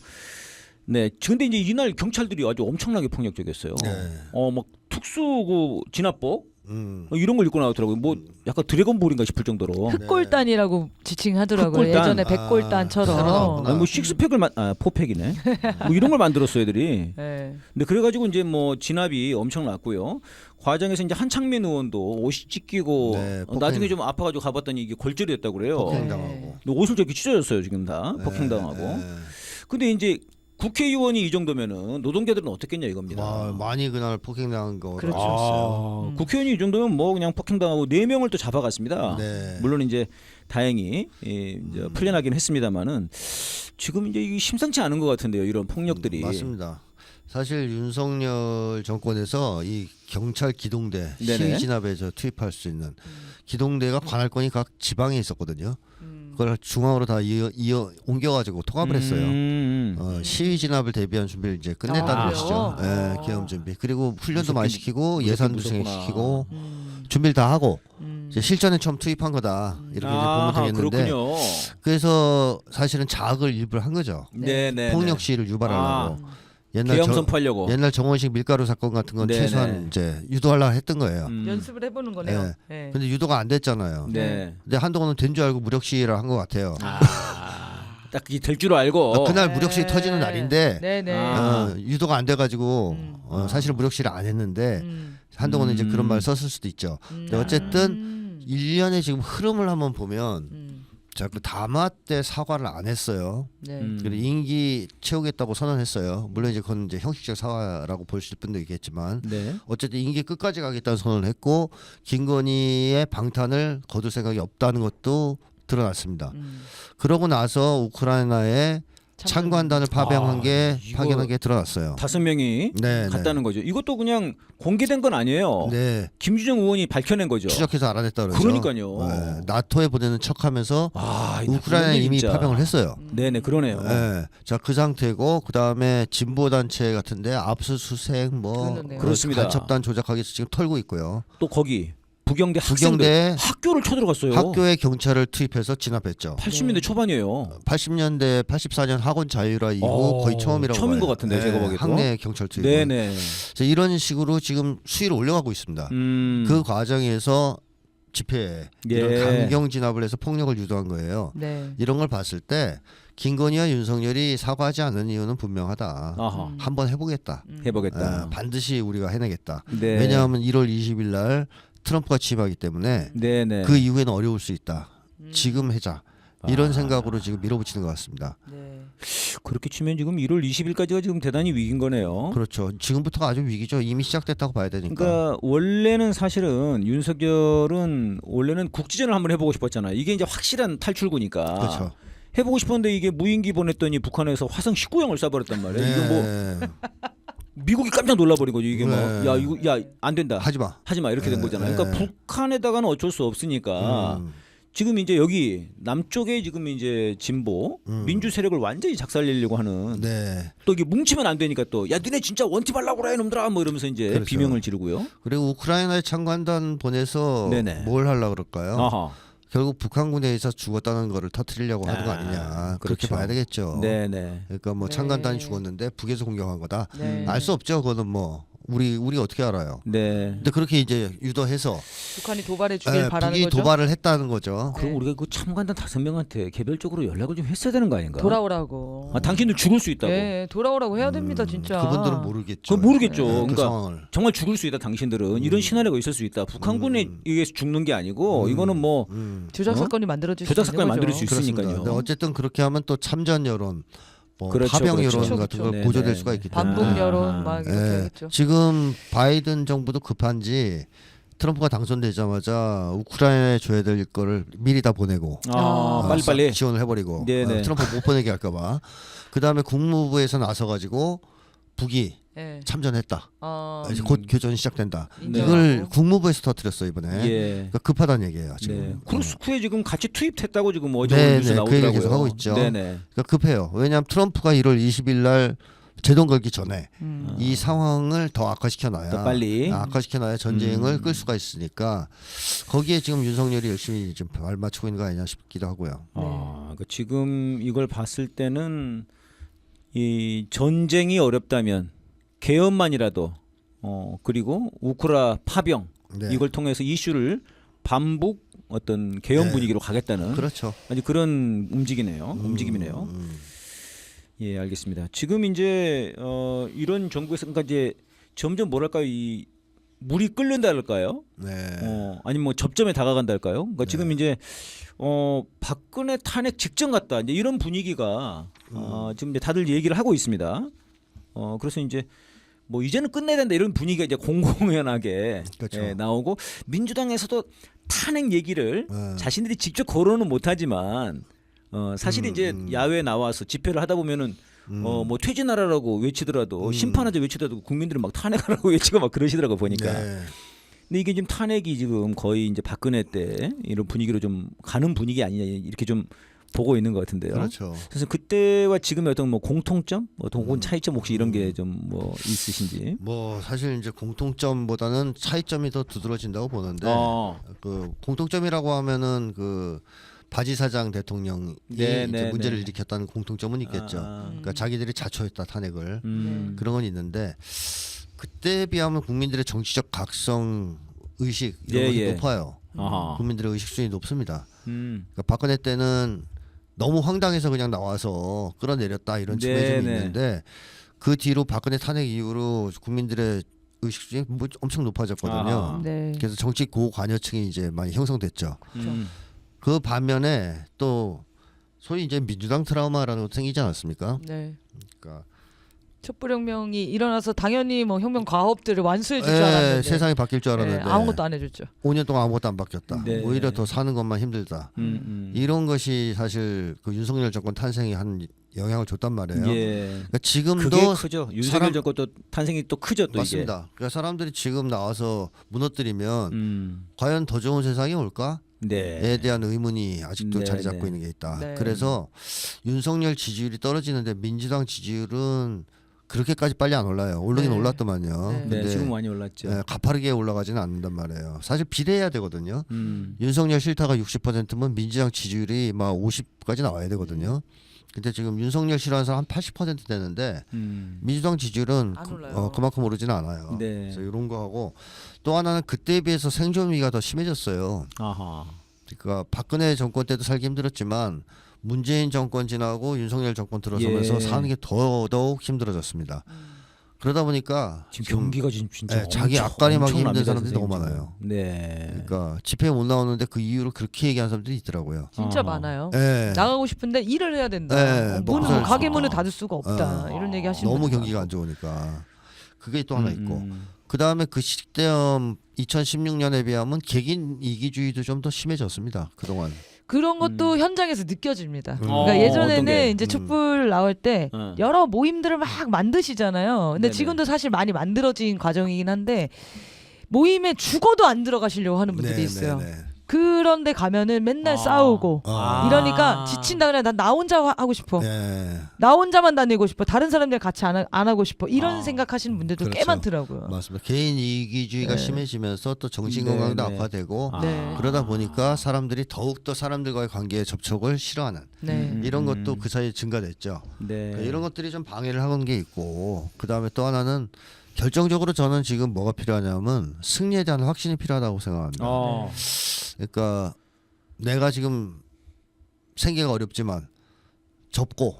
네, 근데 이제 이날 경찰들이 아주 엄청나게 폭력적이었어요. 막 특수 진압복 이런 걸 입고 나오더라고요. 뭐 약간 드래곤볼인가 싶을 정도로. 흑골단이라고 지칭하더라고요. 흑골단. 예전에 백골단처럼. 뭐 식스팩을 포팩이네. 뭐 이런 걸 만들었어요, 애들이. 네. 근데 그래가지고 이제 뭐 진압이 엄청 났고요. 과정에서 이제 한창민 의원도 옷이 찢기고 나중에 좀 아파가지고 가봤더니 이게 골절이었다고 그래요. 폭행당하고. 옷을 저기 찢어졌어요 지금 다 폭행당하고. 근데 이제 국회의원이 이 정도면은 노동자들은 어떻겠냐 이겁니다. 많이 그날 폭행당한 거 그렇죠. 아셨어요. 국회의원이 이 정도면 뭐 그냥 폭행당하고 4명을 또 잡아갔습니다. 물론 이제 다행히 이제 풀려나긴 했습니다만은 지금 이제 이게 심상치 않은 것 같은데요. 이런 폭력들이. 맞습니다. 사실 윤석열 정권에서 이 경찰 기동대 시위 진압에 투입할 수 있는 기동대가 관할권이 각 지방에 있었거든요. 그걸 중앙으로 다 옮겨가지고 통합을 했어요. 시위 진압을 대비한 준비를 이제 끝냈다는 것이죠. 예, 계엄 준비. 그리고 훈련도 많이 시키고 예산도 시키고 준비를 다 하고 이제 실전에 처음 투입한 거다 이렇게 이제 보면 되겠는데. 그렇군요. 그래서 사실은 자학을 일부러 한 거죠. 네네. 폭력 시위를 유발하려고. 계엄 선포하려고. 옛날 정원식 밀가루 사건 같은 건 최소한 이제 유도하려고 했던 거예요. 연습을 해보는 거네요. 네. 근데 유도가 안 됐잖아요. 네. 근데 한동안은 된 줄 알고 무력 시위를 한 것 같아요. 딱 그게 될 줄 알고. 그날 무력 시위 터지는 날인데 네네. 유도가 안 돼가지고 사실은 무력 시위를 안 했는데 한동안은 이제 그런 말 썼을 수도 있죠. 근데 어쨌든 일련의 지금 흐름을 한번 보면 자꾸 담화 때 사과를 안 했어요. 네. 그리고 임기 채우겠다고 선언했어요. 물론 이제 그건 이제 형식적 사과라고 볼 분도 있겠지만 어쨌든 임기 끝까지 가겠다는 선언을 했고 김건희의 방탄을 거둘 생각이 없다는 것도 드러났습니다. 그러고 나서 우크라이나에 참관단을 파견한 게 드러났어요. 5명이 갔다는 거죠. 이것도 그냥 공개된 건 아니에요. 김주정 의원이 밝혀낸 거죠. 추적해서 알아냈다 그러죠. 그러니까요. 나토에 보내는 척하면서 우크라이나에 이미 파병을 했어요. 네네 그러네요. 자, 그 상태고 그 다음에 진보 단체 같은데 압수수색 그렇습니다. 간첩단 조작하기 위해서 지금 털고 있고요. 또 거기 부경대 학생들 학교를 쳐들어갔어요. 학교에 경찰을 투입해서 진압했죠. 80년대 초반이에요. 80년대 84년 학원 자유화 이후 거의 처음인 것 같은데 제가 보기에도. 학내 경찰 투입. 네네. 이런 식으로 지금 수위를 올려가고 있습니다. 그 과정에서 집회에 이런 강경 진압을 해서 폭력을 유도한 거예요. 이런 걸 봤을 때 김건희와 윤석열이 사과하지 않는 이유는 분명하다. 한번 해보겠다. 반드시 우리가 해내겠다. 왜냐하면 1월 20일 날 트럼프가 취임하기 때문에 그 이후에는 어려울 수 있다. 지금 해자. 이런 생각으로 지금 밀어붙이는 것 같습니다. 그렇게 치면 지금 1월 20일까지가 지금 대단히 위기인 거네요. 그렇죠. 지금부터가 아주 위기죠. 이미 시작됐다고 봐야 되니까. 그러니까 원래는 사실은 윤석열은 원래는 국지전을 한번 해보고 싶었잖아요. 이게 이제 확실한 탈출구니까. 그렇죠. 해보고 싶었는데 이게 무인기 보냈더니 북한에서 화성 19형을 쏴버렸단 말이에요. 이거 뭐 미국이 깜짝 놀라버린 거죠. 이게 야 안 된다. 하지 마 이렇게 된 거잖아요. 그러니까 북한에다가는 어쩔 수 없으니까 지금 이제 여기 남쪽에 지금 이제 진보 민주 세력을 완전히 작살내려고 하는. 또 이게 뭉치면 안 되니까 또 야 니네 진짜 원팀 하려고 그래 놈들아 뭐 이러면서 이제 비명을 지르고요. 그리고 우크라이나에 참관단 보내서 뭘 하려고 그럴까요? 결국 북한군에서 죽었다는 거를 터뜨리려고 하는 거 아니냐. 그렇게 봐야 되겠죠. 그러니까 뭐 참관단이 죽었는데 북에서 공격한 거다. 알 수 없죠. 그거는 뭐 우리 어떻게 알아요. 근데 그렇게 이제 유도해서 북한이 도발해 주길 바라는 북이 거죠. 도발을 했다는 거죠. 그럼 우리가 그 참관단 5명한테 개별적으로 연락을 좀 했어야 되는 거 아닌가? 돌아오라고. 당신들 죽을 수 있다고. 돌아오라고 해야 됩니다, 진짜. 그분들은 모르겠죠. 그건 모르겠죠. 그 그러니까 상황을. 정말 죽을 수 있다. 당신들은 이런 시나리오가 있을 수 있다. 북한군에 의해서 죽는 게 아니고 이거는 뭐 조작 사건이 만들어질 수 조작 있는 사건이 거죠. 만들 수 있으니까요. 근데 어쨌든 그렇게 하면 또 참전 여론, 그렇죠, 파병 그렇죠. 여론 같은 걸 고조될 수가 있기 때문에. 반북 여론 막 이렇게 하겠죠. 지금 바이든 정부도 급한지 트럼프가 당선되자마자 우크라이나에 줘야 될 거를 미리 다 보내고 빨리 지원을 해버리고 트럼프 못 보내게 할까봐. 그 다음에 국무부에서 나서가지고 북이 네. 참전했다. 이제 곧 교전이 시작된다. 인정하고. 이걸 국무부에서 터뜨렸어 이번에. 예. 그러니까 급하다는 얘기예요 지금. 네. 크루스쿠에 지금 같이 투입됐다고 지금 어제 네, 뉴스 네, 나오더라고요. 그 얘기 계속 하고 있죠. 네네. 그러니까 급해요. 왜냐하면 트럼프가 1월 20일 날 제동 걸기 전에 이 상황을 더 악화시켜놔야 더 빨리 악화시켜놔야 전쟁을 끌 수가 있으니까 거기에 지금 윤석열이 열심히 좀 발맞추고 있는 거 아니냐 싶기도 하고요. 그러니까 지금 이걸 봤을 때는 이 전쟁이 어렵다면 개헌만이라도 그리고 우크라 파병 네. 이걸 통해서 이슈를 반복 어떤 개헌 네. 분위기로 가겠다는 그렇죠. 아주 그런 움직임이네요. 예, 알겠습니다. 지금 이제 이런 정부에서 그러니까 이제 점점 뭐랄까요, 이 물이 끓는다 할까요? 네. 아니면 뭐 접점에 다가간다 할까요? 그러니까 지금 이제 박근혜 탄핵 직전 같다. 이제 이런 분위기가 지금 이제 다들 얘기를 하고 있습니다. 그래서 이제 뭐 이제는 끝내야 된다 이런 분위기가 이제 공공연하게 그렇죠. 예, 나오고 민주당에서도 탄핵 얘기를 자신들이 직접 거론은 못하지만 사실 이제 야외에 나와서 집회를 하다 보면은 뭐 퇴진하라라고 외치더라도 심판하자 외치더라도 국민들은 막 탄핵하라고 외치고 막 그러시더라고 보니까. 네. 근데 이게 지금 탄핵이 지금 거의 이제 박근혜 때 이런 분위기로 좀 가는 분위기 아니냐 이렇게 좀 보고 있는 것 같은데요. 그렇죠. 그래서 그때와 지금의 어떤 뭐 공통점, 어떤 혹은 차이점 혹시 이런 게 좀 뭐 있으신지. 뭐 사실 이제 공통점보다는 차이점이 더 두드러진다고 보는데 그 공통점이라고 하면은 그 바지 사장 대통령이 이제 문제를 일으켰다는 공통점은 있겠죠. 그러니까 자기들이 자초했다 탄핵을 그런 건 있는데 그때에 비하면 국민들의 정치적 각성 의식 이런 것이 높아요. 국민들의 의식 수준이 높습니다. 그러니까 박근혜 때는 너무 황당해서 그냥 나와서 끌어내렸다 이런 측면이 좀 있는데 그 뒤로 박근혜 탄핵 이후로 국민들의 의식 수준이 뭐 엄청 높아졌거든요. 네. 그래서 정치 고관여층이 이제 많이 형성됐죠. 그 반면에 또 소위 이제 민주당 트라우마라는 것도 생기지 않았습니까? 네. 그러니까 촛불혁명이 일어나서 당연히 뭐 혁명 과업들을 완수해 줄 줄 알았는데 세상이 바뀔 줄 알았는데 아무것도 안 해줬죠. 5년 동안 아무것도 안 바뀌었다. 네. 오히려 더 사는 것만 힘들다. 이런 것이 사실 그 윤석열 정권 탄생에 한 영향을 줬단 말이에요. 예. 그러니까 지금도 그게 크죠. 윤석열 정권도 탄생이 또 크죠. 또 맞습니다. 그러니까 사람들이 지금 나와서 무너뜨리면 과연 더 좋은 세상이 올까? 네. 에 대한 의문이 아직도 네, 자리 잡고 네. 있는 게 있다. 네. 그래서 윤석열 지지율이 떨어지는데 민주당 지지율은 그렇게까지 빨리 안 올라요. 오르긴 네. 올랐더만요. 네. 근데 네, 지금 많이 올랐죠. 가파르게 올라가지는 않는단 말이에요. 사실 비례해야 되거든요. 윤석열 싫다가 60%면 민주당 지지율이 막 50까지 나와야 되거든요. 근데 지금 윤석열 싫어하는 사람 한 80% 되는데 민주당 지지율은 안 올라요. 그만큼 오르지는 않아요. 네. 그래서 이런 거 하고 또 하나는 그때에 비해서 생존 위기가 더 심해졌어요. 아하. 그러니까 박근혜 정권 때도 살기 힘들었지만 문재인 정권 지나고 윤석열 정권 들어서면서 예. 사는 게 더더욱 힘들어졌습니다. 그러다 보니까 지금 경기가 지금 진짜 자기 앞가림하기 힘든 엄청납니다, 사람들이 너무 선생님, 많아요. 지금. 네. 그러니까 집회에 못 나오는데 그 이유로 그렇게 얘기하는 사람들이 있더라고요. 진짜 아하. 많아요. 네. 나가고 싶은데 일을 해야 된다. 네, 문, 먹고 가게 살수 문을 없다. 닫을 수가 없다. 이런 얘기 하시는 너무 분들 경기가 많고. 안 좋으니까 그게 또 하나 있고 음. 그 다음에 그 시대음 2016년에 비하면 개긴 이기주의도 좀 더 심해졌습니다. 그동안. 그런 것도 현장에서 느껴집니다. 그러니까 어떤 예전에는 게? 이제 촛불 나올 때 여러 모임들을 막 만드시잖아요. 근데 네네. 지금도 사실 많이 만들어진 과정이긴 한데 모임에 죽어도 안 들어가시려고 하는 분들이 있어요. 그런데 가면은 맨날 싸우고 이러니까 지친다 그래. 난 나 혼자 하고 싶어. 네. 나 혼자만 다니고 싶어. 다른 사람들 같이 안 하고 싶어. 이런 생각하시는 분들도 꽤 그렇죠. 많더라고요. 맞습니다. 개인 이기주의가 네. 심해지면서 또 정신 건강도 네, 네. 악화되고 네. 그러다 보니까 사람들이 더욱더 사람들과의 관계에 접촉을 싫어하는 네. 이런 것도 그 사이에 증가됐죠. 네. 그러니까 이런 것들이 좀 방해를 하는 게 있고 그 다음에 또 하나는 결정적으로 저는 지금 뭐가 필요하냐면 승리에 대한 확신이 필요하다고 생각합니다. 그러니까 내가 지금 생계가 어렵지만 접고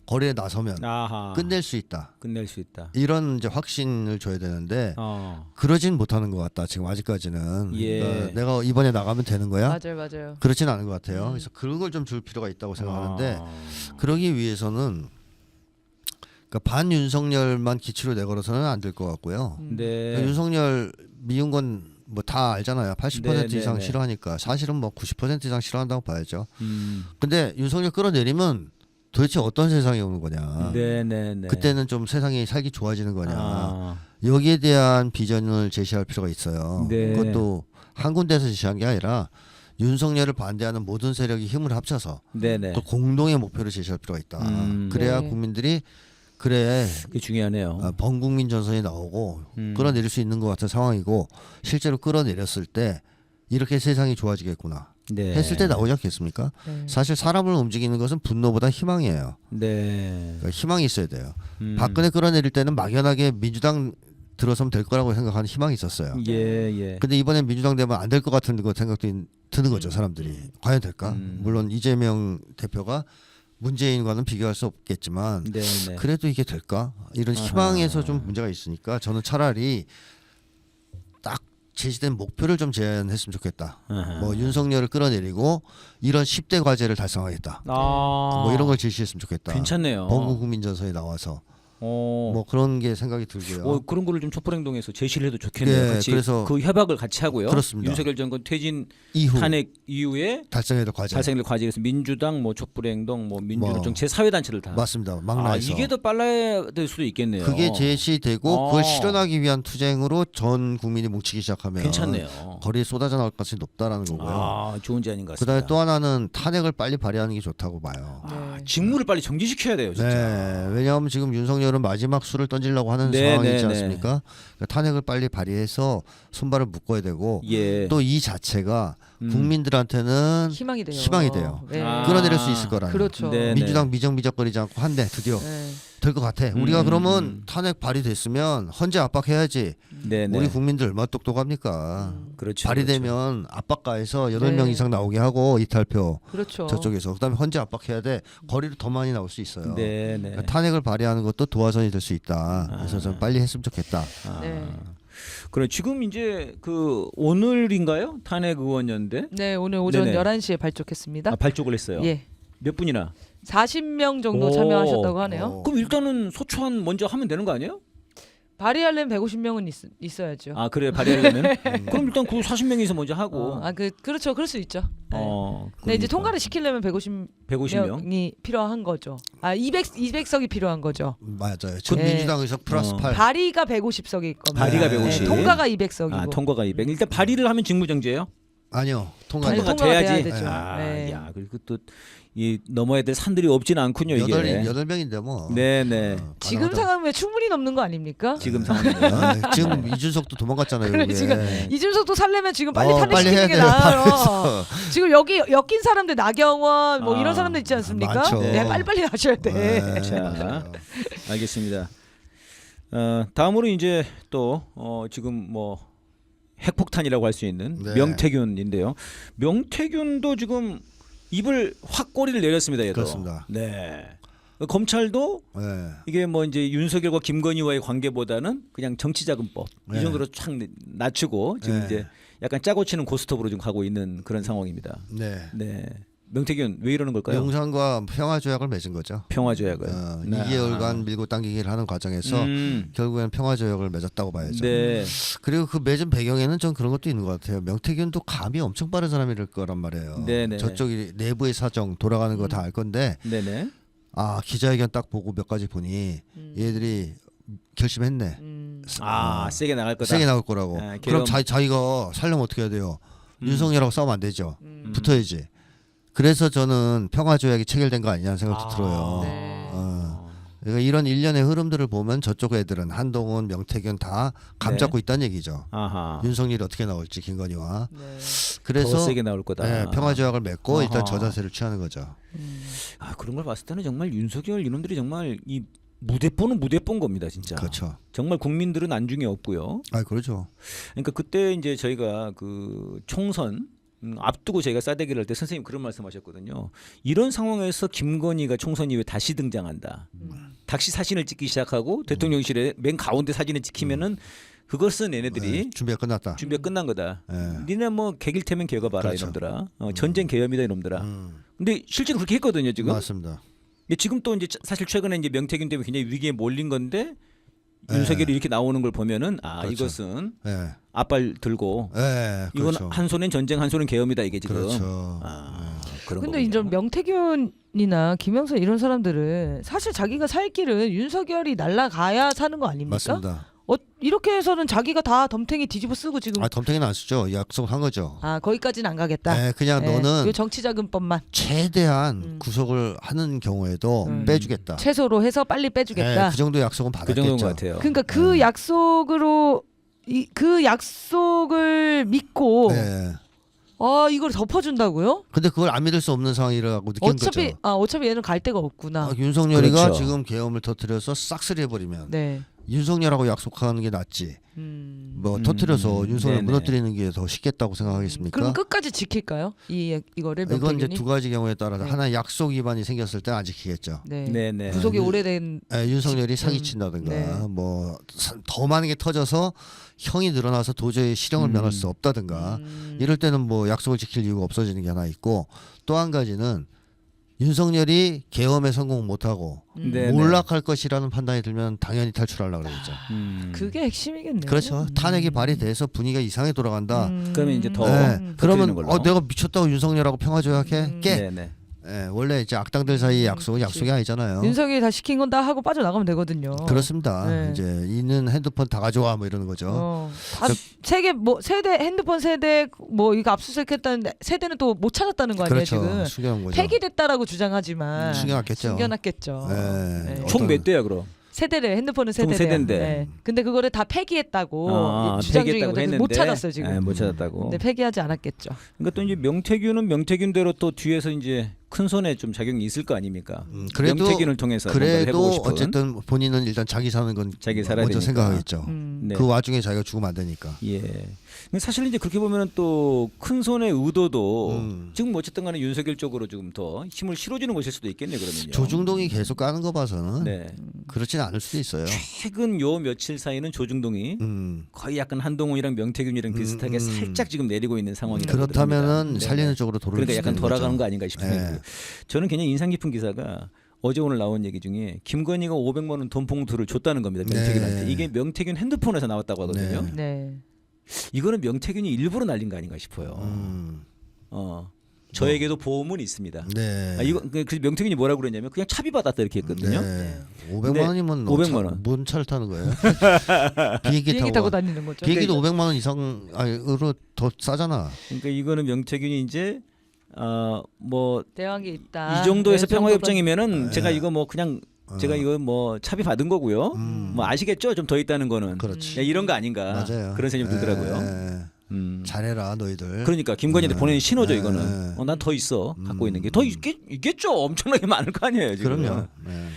거리에 나서면 아하. 끝낼 수 있다. 끝낼 수 있다. 이런 이제 확신을 줘야 되는데 그러진 못하는 것 같다. 지금 아직까지는. 예. 그러니까 내가 이번에 나가면 되는 거야? 맞아요. 그렇진 않은 것 같아요. 그래서 그런 걸 좀 줄 필요가 있다고 생각하는데 그러기 위해서는 그러니까 반윤석열만 기치로 내걸어서는 안 될 것 같고요. 네. 그러니까 윤석열 미운 건 뭐 다 알잖아요. 80% 네, 이상 네. 싫어하니까 사실은 뭐 90% 이상 싫어한다고 봐야죠. 근데 윤석열 끌어내리면 도대체 어떤 세상이 오는 거냐. 네네네. 그때는 좀 세상이 살기 좋아지는 거냐. 여기에 대한 비전을 제시할 필요가 있어요. 네. 그것도 한 군데서 제시한 게 아니라 윤석열을 반대하는 모든 세력이 힘을 합쳐서 네네. 그 공동의 목표를 제시할 필요가 있다. 그래야 네. 국민들이 그래 그게 중요하네요. 범국민 전선이 나오고 끌어내릴 수 있는 것 같은 상황이고 실제로 끌어내렸을 때 이렇게 세상이 좋아지겠구나 네. 했을 때 나오지 않겠습니까? 네. 사실 사람을 움직이는 것은 분노보다 희망이에요. 네. 그러니까 희망이 있어야 돼요. 박근혜 끌어내릴 때는 막연하게 민주당 들어서면 될 거라고 생각하는 희망이 있었어요. 예, 예. 근데 이번엔 민주당 되면 안 될 것 같은 거 생각도 드는 거죠, 사람들이. 과연 될까? 물론 이재명 대표가 문재인과는 비교할 수 없겠지만 네, 네. 그래도 이게 될까? 이런 희망에서 좀 문제가 있으니까 저는 차라리 딱 제시된 목표를 좀 제안했으면 좋겠다. 뭐 윤석열을 끌어내리고 이런 10대 과제를 달성하겠다. 뭐 이런 걸 제시했으면 좋겠다. 괜찮네요. 범국민 전선에 나와서 뭐 그런 게 생각이 들고요. 그런 거를 좀 촛불행동에서 제시를 해도 좋겠네요. 네, 같이 그래서 그 협약을 같이 하고요. 그렇습니다. 윤석열 정권 퇴진 이후 탄핵 이후에 달성해야 될 과제. 달성될 과제에서 민주당, 뭐 촛불행동, 뭐 민주노총 뭐, 제 사회단체를 다. 맞습니다. 막라해서. 이게 더 빨라야 될 수도 있겠네요. 그게 제시되고 그걸 실현하기 위한 투쟁으로 전 국민이 뭉치기 시작하면 괜찮네요. 거리에 쏟아져 나올 가능성이 높다라는 거고요. 좋은 제안인 것 같습니다. 그다음에 또 하나는 탄핵을 빨리 발의하는 게 좋다고 봐요. 직무를 빨리 정지시켜야 돼요, 진짜. 네, 왜냐하면 지금 윤석열은 마지막 수를 던지려고 하는 네, 상황이 네, 있지 네. 않습니까? 그러니까 탄핵을 빨리 발의해서 손발을 묶어야 되고 예. 또 이 자체가 국민들한테는 희망이 돼요. 희망이 돼요. 네. 끌어내릴 수 있을 거라는. 그렇죠. 네, 민주당 미적미적거리지 않고 한데 드디어 네. 될 것 같아. 우리가 그러면 탄핵 발의됐으면 헌재 압박해야지. 네네. 우리 국민들 얼마나 똑똑합니까? 그렇죠. 발의되면 압박가에서 8명 네. 이상 나오게 하고 이탈표 그렇죠. 저쪽에서 그다음에 헌재 압박해야 돼. 거리로 더 많이 나올 수 있어요. 네네. 그러니까 탄핵을 발의하는 것도 도화선이 될 수 있다. 그래서 좀 빨리 했으면 좋겠다. 네. 그래 지금 이제 그 오늘인가요? 탄핵 의원연대 네, 오늘 오전 네네. 11시에 발족했습니다. 발족을 했어요. 예. 몇 분이나? 40명 정도 오. 참여하셨다고 하네요. 그럼 일단은 소추안 먼저 하면 되는 거 아니에요? 발의하려면 150명은 있어야죠. 그래 발의하려면 그럼 일단 그 40명에서 먼저 하고. 그렇죠. 그럴 수 있죠. 네. 근데 이제 그러니까. 통과를 시키려면 150명? 150명이 필요한 거죠. 200석이 필요한 거죠. 맞아요. 지금 네. 민주당 의석 플러스 8. 발의가 150석일 겁니다. 발의가 네. 150. 통과가 200석이고. 통과가 200. 일단 발의를 하면 직무정지예요? 아니요. 통과가 통과가 돼야 돼야지. 되죠. 네. 야, 그리고 또 이 넘어야 될 산들이 없지는 않군요, 이게. 8명인데 뭐. 네네. 지금 상황이면 충분히 넘는 거 아닙니까? 지금 상황. 지금 이준석도 도망갔잖아요. 그래, 여기에. 지금 이준석도 살려면 지금 빨리 빨리 탄핵시키는 해야 게 돼요. 나아요. 지금 여기 엮인 사람들 나경원 뭐 이런 사람들 있지 않습니까? 많죠. 네, 빨리빨리 하셔야 돼. 네. 자, 알겠습니다. 다음으로 이제 또 지금 뭐 핵폭탄이라고 할 수 있는 네. 명태균인데요. 명태균도 지금 입을 확 꼬리를 내렸습니다. 얘도. 그렇습니다. 네. 검찰도 네. 이게 뭐 이제 윤석열과 김건희와의 관계보다는 그냥 정치자금법 네. 이 정도로 촥 낮추고 지금 네. 이제 약간 짜고 치는 고스톱으로 지금 가고 있는 그런 상황입니다. 네. 네. 명태균 왜 이러는 걸까요? 영산과 평화조약을 맺은 거죠. 평화조약을. 2개월간 밀고 당기기를 하는 과정에서 결국에는 평화조약을 맺었다고 봐야죠. 네. 그리고 그 맺은 배경에는 좀 그런 것도 있는 것 같아요. 명태균도 감이 엄청 빠른 사람일 거란 말이에요. 네네. 저쪽이 내부의 사정 돌아가는 거 다 알 건데 네네. 기자회견 딱 보고 몇 가지 보니 얘들이 결심했네. 세게 나갈 거다. 세게 나올 거라고. 계엄. 그럼 자기가 살려면 어떻게 해야 돼요? 윤석열하고 싸우면 안 되죠. 붙어야지. 그래서 저는 평화조약이 체결된 거 아니냐는 생각도 들어요. 네. 그러니까 이런 일련의 흐름들을 보면 저쪽 애들은 한동훈, 명태균 다 감잡고 있다는 얘기죠. 아하. 윤석열이 어떻게 나올지 김건희와. 네. 그래서 더 세게 나올 거다. 네, 평화조약을 맺고 일단 아하. 저자세를 취하는 거죠. 그런 걸 봤을 때는 정말 윤석열 이놈들이 정말 이 무대뽀는 무대뽀인 겁니다, 진짜. 그렇죠. 정말 국민들은 안중에 없고요. 그렇죠. 그러니까 그때 이제 저희가 그 총선 앞두고 저희가 싸대기를 할 때 선생님 그런 말씀하셨거든요. 이런 상황에서 김건희가 총선 이후에 다시 등장한다. 다시 사진을 찍기 시작하고 대통령실에 맨 가운데 사진을 찍히면은 그것은 얘네들이 준비가 끝났다. 준비가 끝난 거다. 네. 니네 뭐 개길 테면 개가 봐라 그렇죠. 이놈들아. 전쟁 계엄이다 이놈들아. 근데 실제로 그렇게 했거든요 지금. 맞습니다. 근데 지금 또 이제 사실 최근에 이제 명태균 때문에 굉장히 위기에 몰린 건데 네. 윤석열이 이렇게 나오는 걸 보면은 그렇죠. 이것은 네. 앞발 들고 네, 이건 그렇죠. 한 손엔 전쟁 한 손엔 계엄이다 이게 지금. 그렇죠. 그런 근데 이제 거군요. 명태균 김건희나 김영선 이런 사람들은 사실 자기가 살 길은 윤석열이 날아가야 사는 거 아닙니까? 맞습니다. 이렇게 해서는 자기가 다 덤탱이 뒤집어 쓰고 지금 덤탱이는 안 쓰죠. 약속한 거죠. 거기까지는 안 가겠다. 네, 그냥 너는 요 정치자금법만 최대한 구속을 하는 경우에도 빼주겠다. 최소로 해서 빨리 빼주겠다. 네, 그 정도 약속은 그 받았겠죠. 정도인 것 같아요. 그러니까 그 약속으로 그 약속을 믿고 네. 이걸 덮어준다고요? 근데 그걸 안 믿을 수 없는 상황이라고 느낀 거죠. 어차피 얘는 갈 데가 없구나. 윤석열이가 그렇죠. 지금 계엄을 터뜨려서 싹쓸이 해버리면 네. 윤석열하고 약속하는 게 낫지. 터뜨려서 윤석열 네네. 무너뜨리는 게 더 쉽겠다고 생각하겠습니까? 그럼 끝까지 지킬까요? 이거를 이건 이제 명태균이? 두 가지 경우에 따라서 네. 하나 약속 위반이 생겼을 때 안 지키겠죠. 네. 네네. 구속이 오래된 윤석열이 사기친다든가 네. 뭐 더 많은 게 터져서 형이 늘어나서 도저히 실형을 면할 수 없다든가 이럴 때는 뭐 약속을 지킬 이유가 없어지는 게 하나 있고 또 한 가지는 윤석열이 계엄에 성공 못하고 네네. 몰락할 것이라는 판단이 들면 당연히 탈출하려고 그러겠죠. 그게 핵심이겠네요. 그렇죠. 탄핵이 발의돼서 분위기가 이상하게 돌아간다. 그러면 이제 더 네. 그러면 걸로. 내가 미쳤다고 윤석열하고 평화조약해? 깨. 네네. 원래 이제 악당들 사이의 약속은 약속이 아니잖아요. 윤석열이 다 시킨 건 다 하고 빠져나가면 되거든요. 그렇습니다. 네. 이제 있는 핸드폰 다 가져와 뭐 이러는 거죠. 세계 뭐 세대 핸드폰 세대 뭐 이거 압수수색했다는데 세대는 또 못 찾았다는 거 아니에요 그렇죠. 지금? 숨겨놓은 거죠. 폐기됐다라고 주장하지만 숨겨놨겠죠. 숨겨놨겠죠. 네. 네. 총 몇 대야 그럼? 세대를 핸드폰은 총 세대래요. 세대인데. 네. 근데 그거를 다 폐기했다고 주장 폐기했다고 중이거든요. 했는데 못 찾았어요 지금. 못 찾았다고. 근데 폐기하지 않았겠죠. 그러니까 또 이제 명태균은 명태균대로 또 뒤에서 이제 큰 손에 좀 작용이 있을 거 아닙니까? 그래도 명태균을 통해서 뭔가를 해보고 그래도 싶은. 어쨌든 본인은 일단 자기 사는 건 자기 살아야 먼저 되니까. 생각하겠죠. 네. 그 와중에 자기가 죽으면 안 되니까. 예. 근데 사실 이제 그렇게 보면은 또 큰 손의 의도도 지금 어쨌든 간에 윤석열 쪽으로 지금 더 힘을 실어주는 것일 수도 있겠네요. 그러면요. 조중동이 계속 까는 거 봐서는 네. 그렇진 않을 수도 있어요. 최근 요 며칠 사이는 조중동이 거의 약간 한동훈이랑 명태균이랑 비슷하게 살짝 지금 내리고 있는 상황이라고 그렇다면은 듭니다. 살리는 네네. 쪽으로 돌을 그러니까 수도 약간 있는 돌아가는 거죠. 거 아닌가 싶은데 네. 저는 굉장히 인상 깊은 기사가 어제 오늘 나온 얘기 중에 김건희가 500만 원 돈 봉투를 줬다는 겁니다. 명태균한테. 네. 이게 명태균 핸드폰에서 나왔다고 하거든요. 네. 네. 이거는 명태균이 일부러 날린 거 아닌가 싶어요. 저에게도 보험은 있습니다. 네. 이거 그 명태균이 뭐라고 그랬냐면 그냥 차비 받았다 이렇게 했거든요. 네. 근데 500만 원이면 500만 원. 뭔 차를 타는 거예요? 비행기 비행기 타고 다니는 거죠. 비행기도 500만 원 이상으로 더 싸잖아. 그러니까 이거는 명태균이 이제 뭐 이 대왕이 있다. 정도에서 네, 평화협정이면은 제가 이거 뭐 그냥 제가 이거 뭐 차비 받은 거고요. 뭐 아시겠죠? 좀 더 있다는 거는. 그렇지. 야, 이런 거 아닌가. 맞아요. 그런 생각이 들더라고요. 잘해라 너희들. 그러니까 김건희한테 보내는 신호죠 네. 이거는. 난 더 있어 갖고 있는 게 더 있겠죠. 엄청나게 많을 거 아니에요 지금. 그럼요. 네.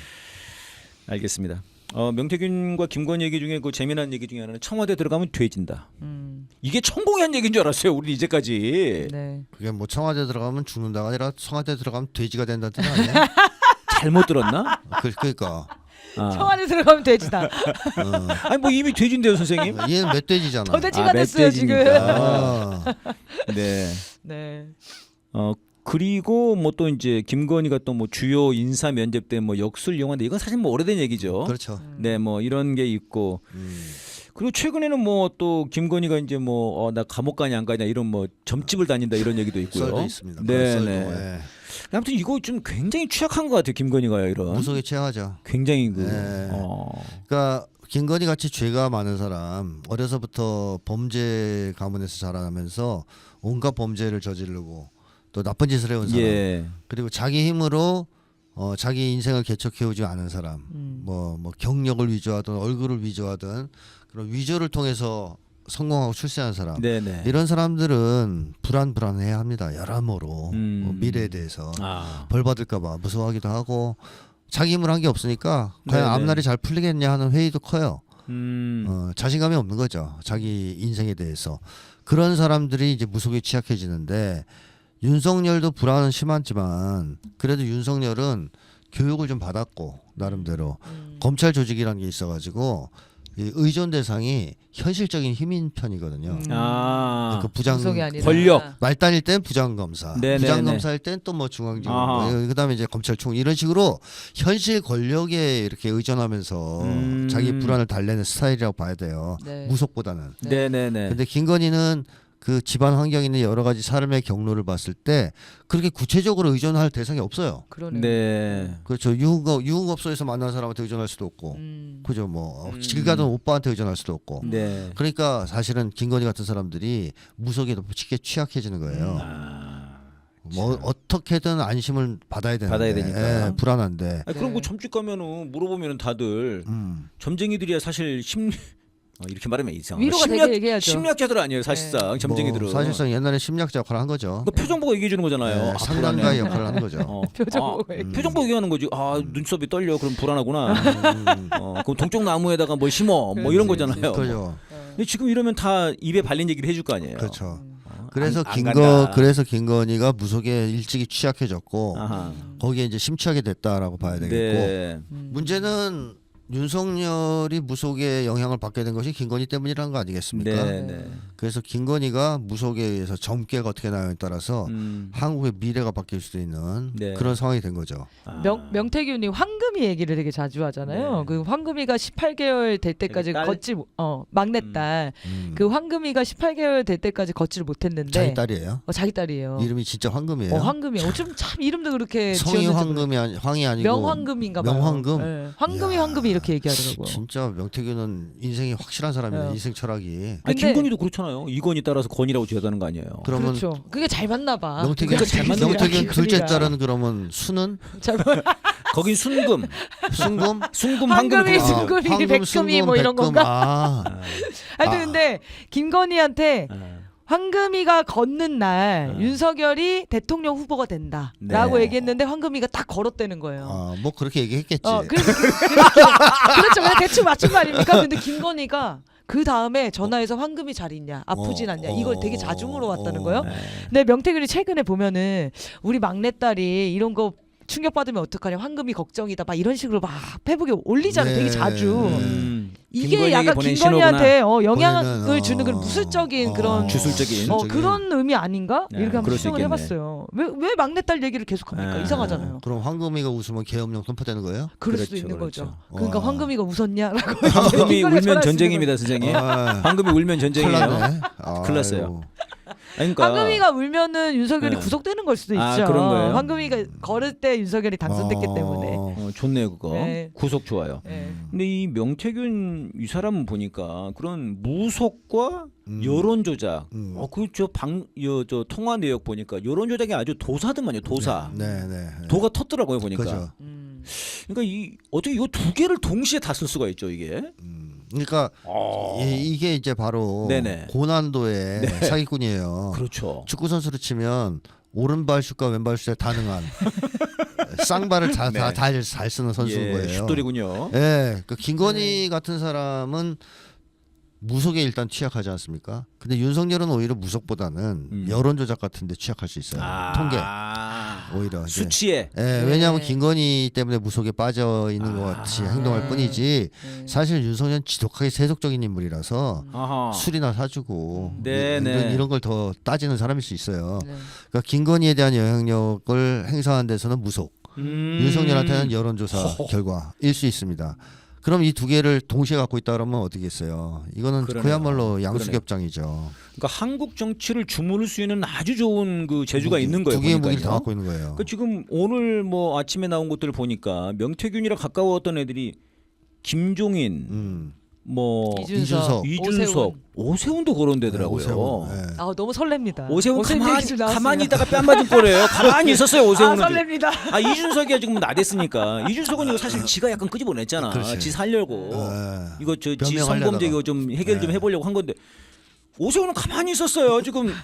알겠습니다. 명태균과 김건희 얘기 중에 그 재미난 얘기 중에 하나는 청와대 들어가면 돼진다. 이게 천공한 얘기인 줄 알았어요. 우리 이제까지. 네. 그게 뭐 청와대 들어가면 죽는다가 아니라 청와대 들어가면 돼지가 된다는 뜻 아니야? 잘못 들었나? 그러니까. 청와대 들어가면 돼지다. 아니 뭐 이미 돼진데요 선생님. 얘는 멧돼지잖아. 더 돼지가 됐어요 지금. 멧돼지니까. 네. 네. 그리고 뭐 또 이제 김건희가 또 뭐 주요 인사 면접 때 뭐 역술 이용한데 이건 사실 뭐 오래된 얘기죠. 그렇죠. 네, 뭐 이런 게 있고 그리고 최근에는 뭐 또 김건희가 이제 뭐 나 감옥 가냐 안 가냐 이런 뭐 점집을 다닌다 이런 얘기도 있고요. 썰도 있습니다. 네, 썰도, 네. 예. 아무튼 이거 좀 굉장히 취약한 것 같아요. 김건희가 이런. 무속에 취하죠. 굉장히 그. 네. 그러니까 김건희 같이 죄가 많은 사람 어려서부터 범죄 가문에서 자라나면서 온갖 범죄를 저지르고 또 나쁜 짓을 해온 사람 예. 그리고 자기 힘으로 자기 인생을 개척해오지 않은 사람 뭐 경력을 위조하든 얼굴을 위조하든 그런 위조를 통해서 성공하고 출세한 사람 네네. 이런 사람들은 불안해야 합니다. 여러모로 뭐 미래에 대해서 벌 받을까봐 무서워하기도 하고 자기 힘을 한 게 없으니까 과연 네네. 앞날이 잘 풀리겠냐 하는 회의도 커요. 자신감이 없는 거죠. 자기 인생에 대해서. 그런 사람들이 이제 무속에 취약해지는데 윤석열도 불안은 심하지만 그래도 윤석열은 교육을 좀 받았고 나름대로 검찰 조직이라는 게 있어가지고 이 의존 대상이 현실적인 힘인 편이거든요. 그 부장 구속이 아니라. 권력. 말단일 땐 부장검사, 네네네. 부장검사일 땐 또 뭐 중앙지검, 아하. 그다음에 이제 검찰총 이런 식으로 현실 권력에 이렇게 의존하면서 자기 불안을 달래는 스타일이라고 봐야 돼요. 네. 무속보다는. 네네네. 근데 김건희는 그 집안 환경에 있는 여러 가지 삶의 경로를 봤을 때 그렇게 구체적으로 의존할 대상이 없어요. 그러네요. 네. 그렇죠. 유흥업소에서 만난 사람한테 의존할 수도 없고, 그죠. 뭐 길 가던 오빠한테 의존할 수도 없고. 네. 그러니까 사실은 김건희 같은 사람들이 무속에 더 쉽게 취약해지는 거예요. 뭐 어떻게든 안심을 받아야 되니까. 예, 불안한데. 아니, 그럼 그 점집 가면은 물어보면은 다들 점쟁이들이야 사실 이렇게 말하면 이상해. 위로가 되게 얘기하죠. 심리학자들 아니에요 사실상 점쟁이들은. 뭐 사실상 옛날에 심리학자 역할을 한 거죠. 그 표정 보고 얘기해 주는 거잖아요. 네, 상담가의 역할을 하는 거죠. 표정 보고 얘기하는 거지. 눈썹이 떨려. 그럼 불안하구나. 그럼 동쪽 나무에다가 뭘 심어. 뭐 이런 거잖아요. 그죠. 근데 지금 이러면 다 입에 발린 얘기를 해줄 거 아니에요. 그렇죠. 그래서 간다. 그래서 김건희가 무속에 일찍이 취약해졌고 아하. 거기에 이제 심취하게 됐다라고 봐야 되겠고 네. 문제는 윤석열이 무속에 영향을 받게 된 것이 김건희 때문이라는 거 아니겠습니까? 네, 네. 그래서 김건희가 무속에 의해서 점괘가 어떻게 나오냐에 따라서 한국의 미래가 바뀔 수도 있는 네. 그런 상황이 된 거죠. 명태균이 황금이 얘기를 되게 자주 하잖아요. 네. 그 황금이가 18개월 될 때까지 걷지 막내딸 그 황금이가 18개월 될 때까지 걷지를 못했는데 자기 딸이에요. 자기 딸이에요. 이름이 진짜 황금이에요. 황금이에요. 어쩜 참 이름도 그렇게 성이 지었는지 황이 아니고 명황금인가 봐요. 명황금? 네. 황금이 이야, 황금이 이렇게 얘기하더라고요. 진짜 명태균은 인생이 확실한 사람이네. 인생 철학이. 아니, 근데- 김건희도 그렇잖아요. 이건희 따라서 건이라고 지어다는 거 아니에요. 그러면 그렇죠. 그게 잘 맞나 봐. 명태균 둘째 딸은 그러면 수는 거긴 순금, 순금 황금이, 황금. 순금이, 백금이 뭐 이런 건가? 하여튼 아. 근데 김건희한테 황금이가 걷는 날 윤석열이 대통령 후보가 된다라고 네. 얘기했는데 황금이가 딱 걸었다는 거예요. 뭐 그렇게 얘기했겠지. 그래서 그렇죠. 그냥 대충 맞춘 거 아닙니까? 근데 김건희가 그 다음에 전화해서 황금이 잘 있냐, 아프진 않냐 이걸 되게 자주 물어왔다는 거예요. 근데 명태균이 최근에 보면은 우리 막내딸이 이런 거 충격받으면 어떡하냐, 황금이 걱정이다 막 이런 식으로 막 페북에 올리잖아요. 되게 자주. 이게 약간 김건희한테 영향을 보내는, 주는 그런 무술적인 그런 주술적인 그런 의미 아닌가? 네, 이렇게 한번 그럴 수 생각을 있겠네. 해봤어요. 왜 막내딸 얘기를 계속합니까? 네. 이상하잖아요. 그럼 황금이가 웃으면 계엄령 선포되는 거예요? 그럴 그렇죠, 수도 있는 그렇죠. 거죠. 그러니까 와. 황금이가 웃었냐라고. 황금이 이거를 울면 전할 수 전쟁입니다, 선생님. 황금이 울면 큰일 전쟁이에요. 났네. 큰일 났어요. 있는 거죠. 그러니까 황금이가 울면은 윤석열이 네. 구속되는 걸 수도 있죠. 아, 그런 거예요? 황금이가 걸을 때 윤석열이 당선됐기 때문에. 좋네요, 그거. 네. 구속 좋아요. 네. 근데 이 명태균 이 사람은 보니까 그런 무속과 여론 조작. 그저 통화 내역 보니까 여론 조작이 아주 도사더만요, 도사. 네. 도가 텄더라고요 보니까. 그죠. 그러니까 어떻게 이 두 개를 동시에 다 쓸 수가 있죠 이게? 그러니까 이게 이제 바로 네네. 고난도의 사기꾼이에요. 그렇죠. 축구 선수로 치면 오른발 슛과 왼발 슛에 다능한 쌍발을 잘 쓰는 선수인 거예요. 슛돌이군요. 예, 그 김건희 같은 사람은 무속에 일단 취약하지 않습니까? 근데 윤석열은 오히려 무속보다는 여론 조작 같은데 취약할 수 있어요. 통계 오히려 이제. 수치에. 예, 왜냐하면 김건희 때문에 무속에 빠져 있는 것 같이 행동할 뿐이지 사실 윤석열은 지독하게 세속적인 인물이라서 아하. 술이나 사주고 네네. 이런 걸 더 따지는 사람일 수 있어요. 네. 그러니까 김건희에 대한 영향력을 행사하는 데서는 무속, 윤석열한테는 여론조사 결과일 수 있습니다. 그럼 이 두 개를 동시에 갖고 있다 그러면 어떻겠어요? 이거는 그러네요. 그야말로 양수겹장이죠. 그러니까 한국 정치를 주무를 수 있는 아주 좋은 그 재주가 있는 거예요. 두 개의 보니까요. 무기를 다 갖고 있는 거예요. 그러니까 지금 오늘 뭐 아침에 나온 것들을 보니까 명태균이랑 가까웠던 애들이 김종인, 뭐 이준석, 오세훈도 거론되더라고요. 오세훈, 예. 너무 설렙니다. 오세훈 얘기 좀 가만히 있다가 뺨 맞을 거래요. 가만히 있었어요 오세훈은. 설렙니다. 이준석이야 지금 나댔으니까. 이준석은 이거 사실 지가 약간 끄집어냈잖아. 그렇지. 지 살려고. 이거 지 변명하려다가. 성범죄 이거 좀 해결 좀 해보려고 한 건데 오세훈은 가만히 있었어요. 지금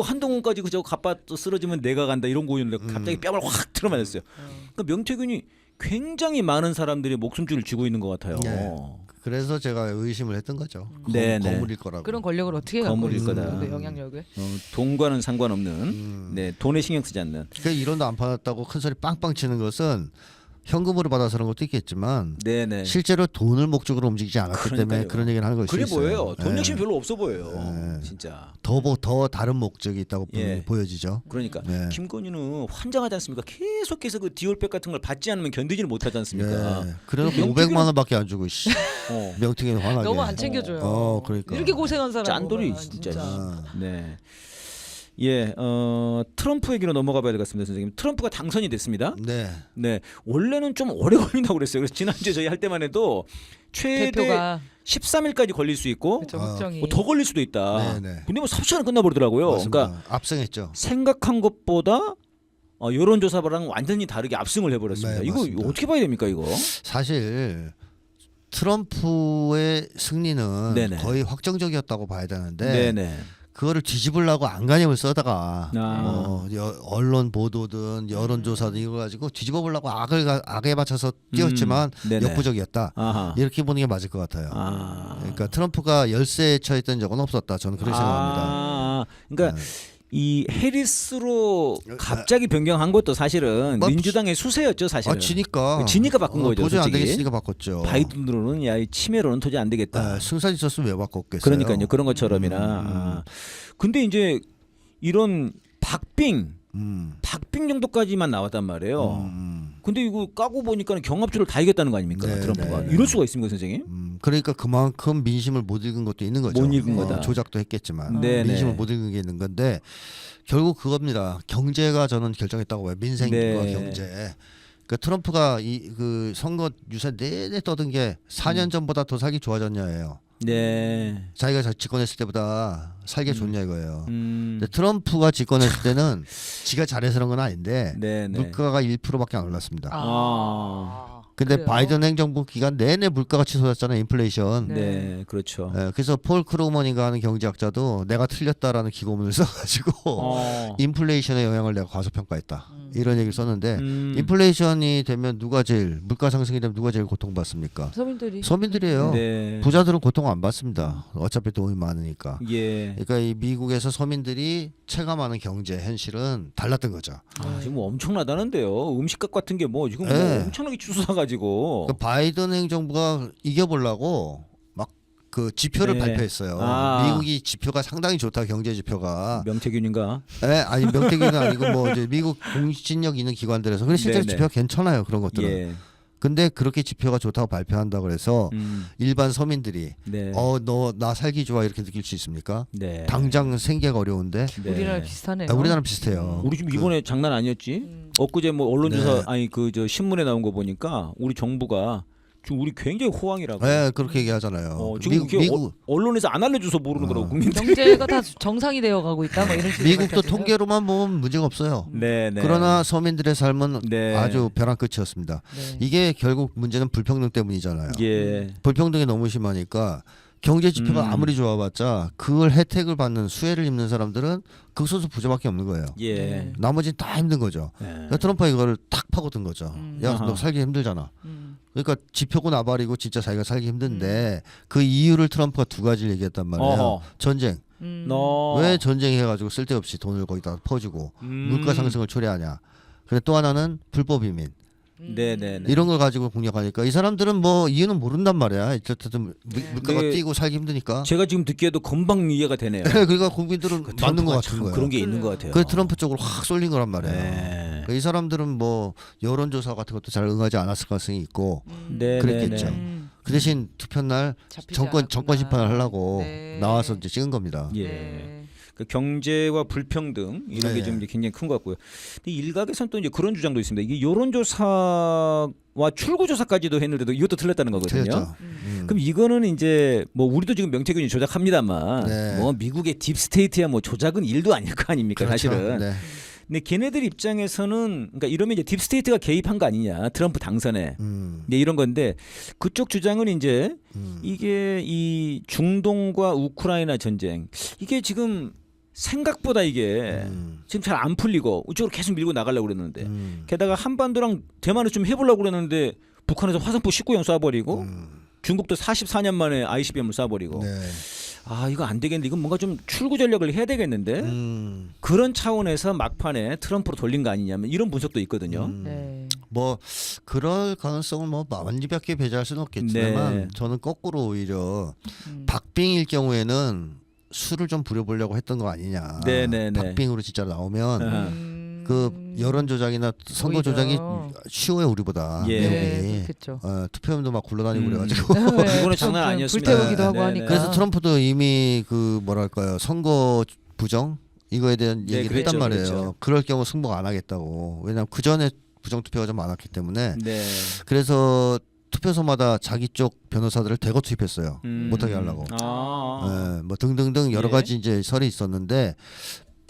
한동훈까지 그저 갑바 쓰러지면 내가 간다 이런 거였는데 갑자기 뺨을 확 틀어맞았어요. 그러니까 명태균이 굉장히 많은 사람들이 목숨줄을 쥐고 있는 것 같아요. 네. 그래서 제가 의심을 했던 거죠. 네. 거물일 거라고. 그런 권력을 어떻게 갖고 거물일 있는 거다. 그 영향력을. 돈과는 상관없는, 돈에 신경 쓰지 않는. 그 이론도 안 받았다고 큰 소리 빵빵 치는 것은 현금으로 받아서 그런 것도 있겠지만 네네. 실제로 돈을 목적으로 움직이지 않았기 그러니까요. 때문에 그런 얘기를 하는 걸 수 그래 있어요. 보여요. 돈 예. 욕심 별로 없어 보여요. 예. 진짜. 더 다른 목적이 있다고 예. 보여지죠. 그러니까 네. 김건희는 환장하지 않습니까? 계속해서 그 디올백 같은 걸 받지 않으면 견디지를 못하지 않습니까? 예. 그래놓고 명태균은- 500만 원밖에 안 주고 명태균 화나게. 너무 안 챙겨줘요. 그러니까. 이렇게 고생한 사람 짠돌이 보면 진짜. 네. 예, 트럼프 얘기로 넘어가 봐야 될 것 같습니다, 선생님. 트럼프가 당선이 됐습니다. 네. 네, 원래는 좀 오래 걸린다고 그랬어요. 그래서 지난주에 저희 할 때만 해도 최대 대표가 13일까지 걸릴 수 있고 그렇죠, 걱정이. 뭐더 걸릴 수도 있다. 네네. 근데 뭐 30시간에 끝나버리더라고요. 맞습니다. 그러니까 압승했죠. 생각한 것보다 여론조사랑 완전히 다르게 압승을 해버렸습니다. 네, 이거 맞습니다. 어떻게 봐야 됩니까, 이거? 사실 트럼프의 승리는 네네. 거의 확정적이었다고 봐야 되는데 네네. 그거를 뒤집으려고 안간힘을 쓰다가 아. 언론 보도든 여론조사든 이거 가지고 뒤집어보려고 악에 맞춰서 뛰었지만 네네. 역부족이었다. 아하. 이렇게 보는 게 맞을 것 같아요. 아. 그러니까 트럼프가 열세에 처했던 적은 없었다. 저는 그렇게 생각합니다. 아, 그러니까 네. 이 해리스로 갑자기 변경한 것도 사실은 뭐, 민주당의 수세였죠, 사실은. 지니까 바꾼 거죠, 도저히 안 솔직히. 되겠으니까 바꿨죠. 바이든으로는 야, 이 치매로는 도저히 안 되겠다. 승산 있었으면 왜 바꿨겠어요? 그러니까요, 그런 것처럼이나. 아. 근데 이제 이런 박빙 정도까지만 나왔단 말이에요. 근데 이거 까고 보니까는 경합주를 다 이겼다는 거 아닙니까, 네, 트럼프가? 네. 이럴 수가 있습니까, 선생님? 그러니까 그만큼 민심을 못 읽은 것도 있는 거죠. 못 읽은 거다. 조작도 했겠지만 네네. 민심을 못 읽은 게 있는 건데 결국 그겁니다. 경제가 저는 결정했다고 봐요. 민생과 네. 경제. 그러니까 트럼프가 그 선거 유세 내내 떠든 게 4년 전보다 더 살기 좋아졌냐예요. 네. 자기가 집권했을 때보다 살기 좋냐 이거예요. 음. 근데 트럼프가 집권했을 때는 지가 잘해서 그런 건 아닌데 네네. 물가가 1%밖에 안 올랐습니다. 아. 근데 그래요? 바이든 행정부 기간 내내 물가가 치솟았잖아요. 인플레이션. 네, 그렇죠. 그래서 폴 크루먼인가 하는 경제학자도 내가 틀렸다라는 기고문을 써가지고 인플레이션의 영향을 내가 과소평가했다. 이런 얘기를 썼는데 인플레이션이 되면 누가 제일 물가 상승이 되면 누가 제일 고통받습니까? 서민들이에요. 네. 부자들은 고통 안 받습니다. 어차피 돈이 많으니까. 예. 그러니까 이 미국에서 서민들이 체감하는 경제 현실은 달랐던 거죠. 아, 지금 뭐 엄청나다는데요. 음식값 같은 게 뭐 지금 네. 뭐 엄청나게 치솟아가지고. 그 바이든 행정부가 이겨보려고 막 그 지표를 네. 발표했어요. 아. 미국이 지표가 상당히 좋다. 경제 지표가. 명태균인가? 아니 명태균은 아니고 뭐 이제 미국 공신력 있는 기관들에서 근데 실제로 네네. 지표가 괜찮아요. 그런 것들은. 예. 근데 그렇게 지표가 좋다고 발표한다 그래서 일반 서민들이 네. 너 나 살기 좋아 이렇게 느낄 수 있습니까? 네. 당장 생계가 어려운데. 네. 우리나라 비슷하네요. 우리나라 비슷해요. 우리 지금 이번에 장난 아니었지? 엊그제 뭐 언론조사 네. 아니 그 저 신문에 나온 거 보니까 우리 정부가 지금 우리 굉장히 호황이라고. 네, 그렇게 얘기하잖아요. 지금 미국 언론에서 안 알려줘서 모르는 거라고 국민들. 경제가 다 정상이 되어가고 있다. 뭐 이런 식으로 미국도 밝혀지죠. 통계로만 보면 문제가 없어요. 네, 네. 그러나 서민들의 삶은 네. 아주 벼랑 끝이었습니다. 네. 이게 결국 문제는 불평등 때문이잖아요. 예. 불평등이 너무 심하니까 경제 지표가 아무리 좋아봤자 그걸 혜택을 받는 수혜를 입는 사람들은 극소수 부자밖에 없는 거예요. 예. 나머지는 다 힘든 거죠. 네. 그러니까 트럼프가 이거를 탁 파고든 거죠. 야, 아하. 너 살기 힘들잖아. 그러니까 지표고 나발이고 진짜 자기가 살기 힘든데 그 이유를 트럼프가 두 가지를 얘기했단 말이에요. 어허. 전쟁. 너 왜 전쟁 해가지고 쓸데없이 돈을 거기다 퍼주고 물가 상승을 초래하냐. 근데 또 하나는 불법 이민. 네네네. 이런 걸 가지고 공략하니까 이 사람들은 뭐 이유는 모른단 말이야. 어쨌든 물가가 네. 뛰고 살기 힘드니까. 제가 지금 듣기에도 금방 이해가 되네요. 그러니까 국민들은 맞는 것 같은 참 거예요. 그런 게 있는 것 같아요. 그 트럼프 쪽으로 확 쏠린 거란 말이에요. 네. 그러니까 이 사람들은 뭐 여론조사 같은 것도 잘 응하지 않았을 가능성이 있고 네, 그랬겠죠. 네, 네. 그 대신 투표 날 잡히지 정권 않았구나. 심판을 하려고 네. 나와서 이제 찍은 겁니다. 예. 네. 그 경제와 불평등 이런 게 네. 좀 이제 굉장히 큰 것 같고요. 근데 일각에서는 또 이제 그런 주장도 있습니다. 이게 여론조사와 출구조사까지도 했는데도 이것도 틀렸다는 거거든요. 틀렸죠. 그럼 이거는 이제 뭐 우리도 지금 명태균이 조작합니다만 네. 뭐 미국의 딥스테이트야 뭐 조작은 일도 아닐 거 아닙니까 그렇죠. 사실은. 네. 근데 걔네들 입장에서는 그러니까 이러면 이제 딥스테이트가 개입한 거 아니냐 트럼프 당선에 이제 이런 건데 그쪽 주장은 이제 이게 이 중동과 우크라이나 전쟁 이게 지금 생각보다 이게 지금 잘 안 풀리고 이쪽으로 계속 밀고 나가려고 그랬는데 게다가 한반도랑 대만을 좀 해보려고 그랬는데 북한에서 화산포 19형 쏴버리고 중국도 44년 만에 ICBM을 쏴버리고 네. 아 이거 안 되겠는데 이건 뭔가 좀 출구 전략을 해야 되겠는데 그런 차원에서 막판에 트럼프로 돌린 거 아니냐면 이런 분석도 있거든요. 네. 뭐 그럴 가능성은 뭐 완전하게 배제할 수는 없겠지만 네. 저는 거꾸로 오히려 박빙일 경우에는 수를 좀 부려보려고 했던 거 아니냐. 네네네. 박빙으로 진짜 나오면 그 여론 조작이나 선거 오히려. 조작이 쉬워요 우리보다. 예. 내용이. 그렇겠죠. 투표용도 막 굴러다니고 그래가지고. 이거는 장난 아니었습니다. 불태우기도 하고 네, 네, 하니까. 그래서 트럼프도 이미 그 뭐랄까요 선거 부정 이거에 대한 네, 얘기를 그랬죠, 했단 말이에요. 그랬죠. 그럴 경우 승복 안 하겠다고. 왜냐하면 그 전에 부정 투표가 좀 많았기 때문에. 네. 그래서 투표소마다 자기 쪽 변호사들을 대거 투입했어요. 못하게 하려고. 뭐 등등등 여러 예. 가지 이제 설이 있었는데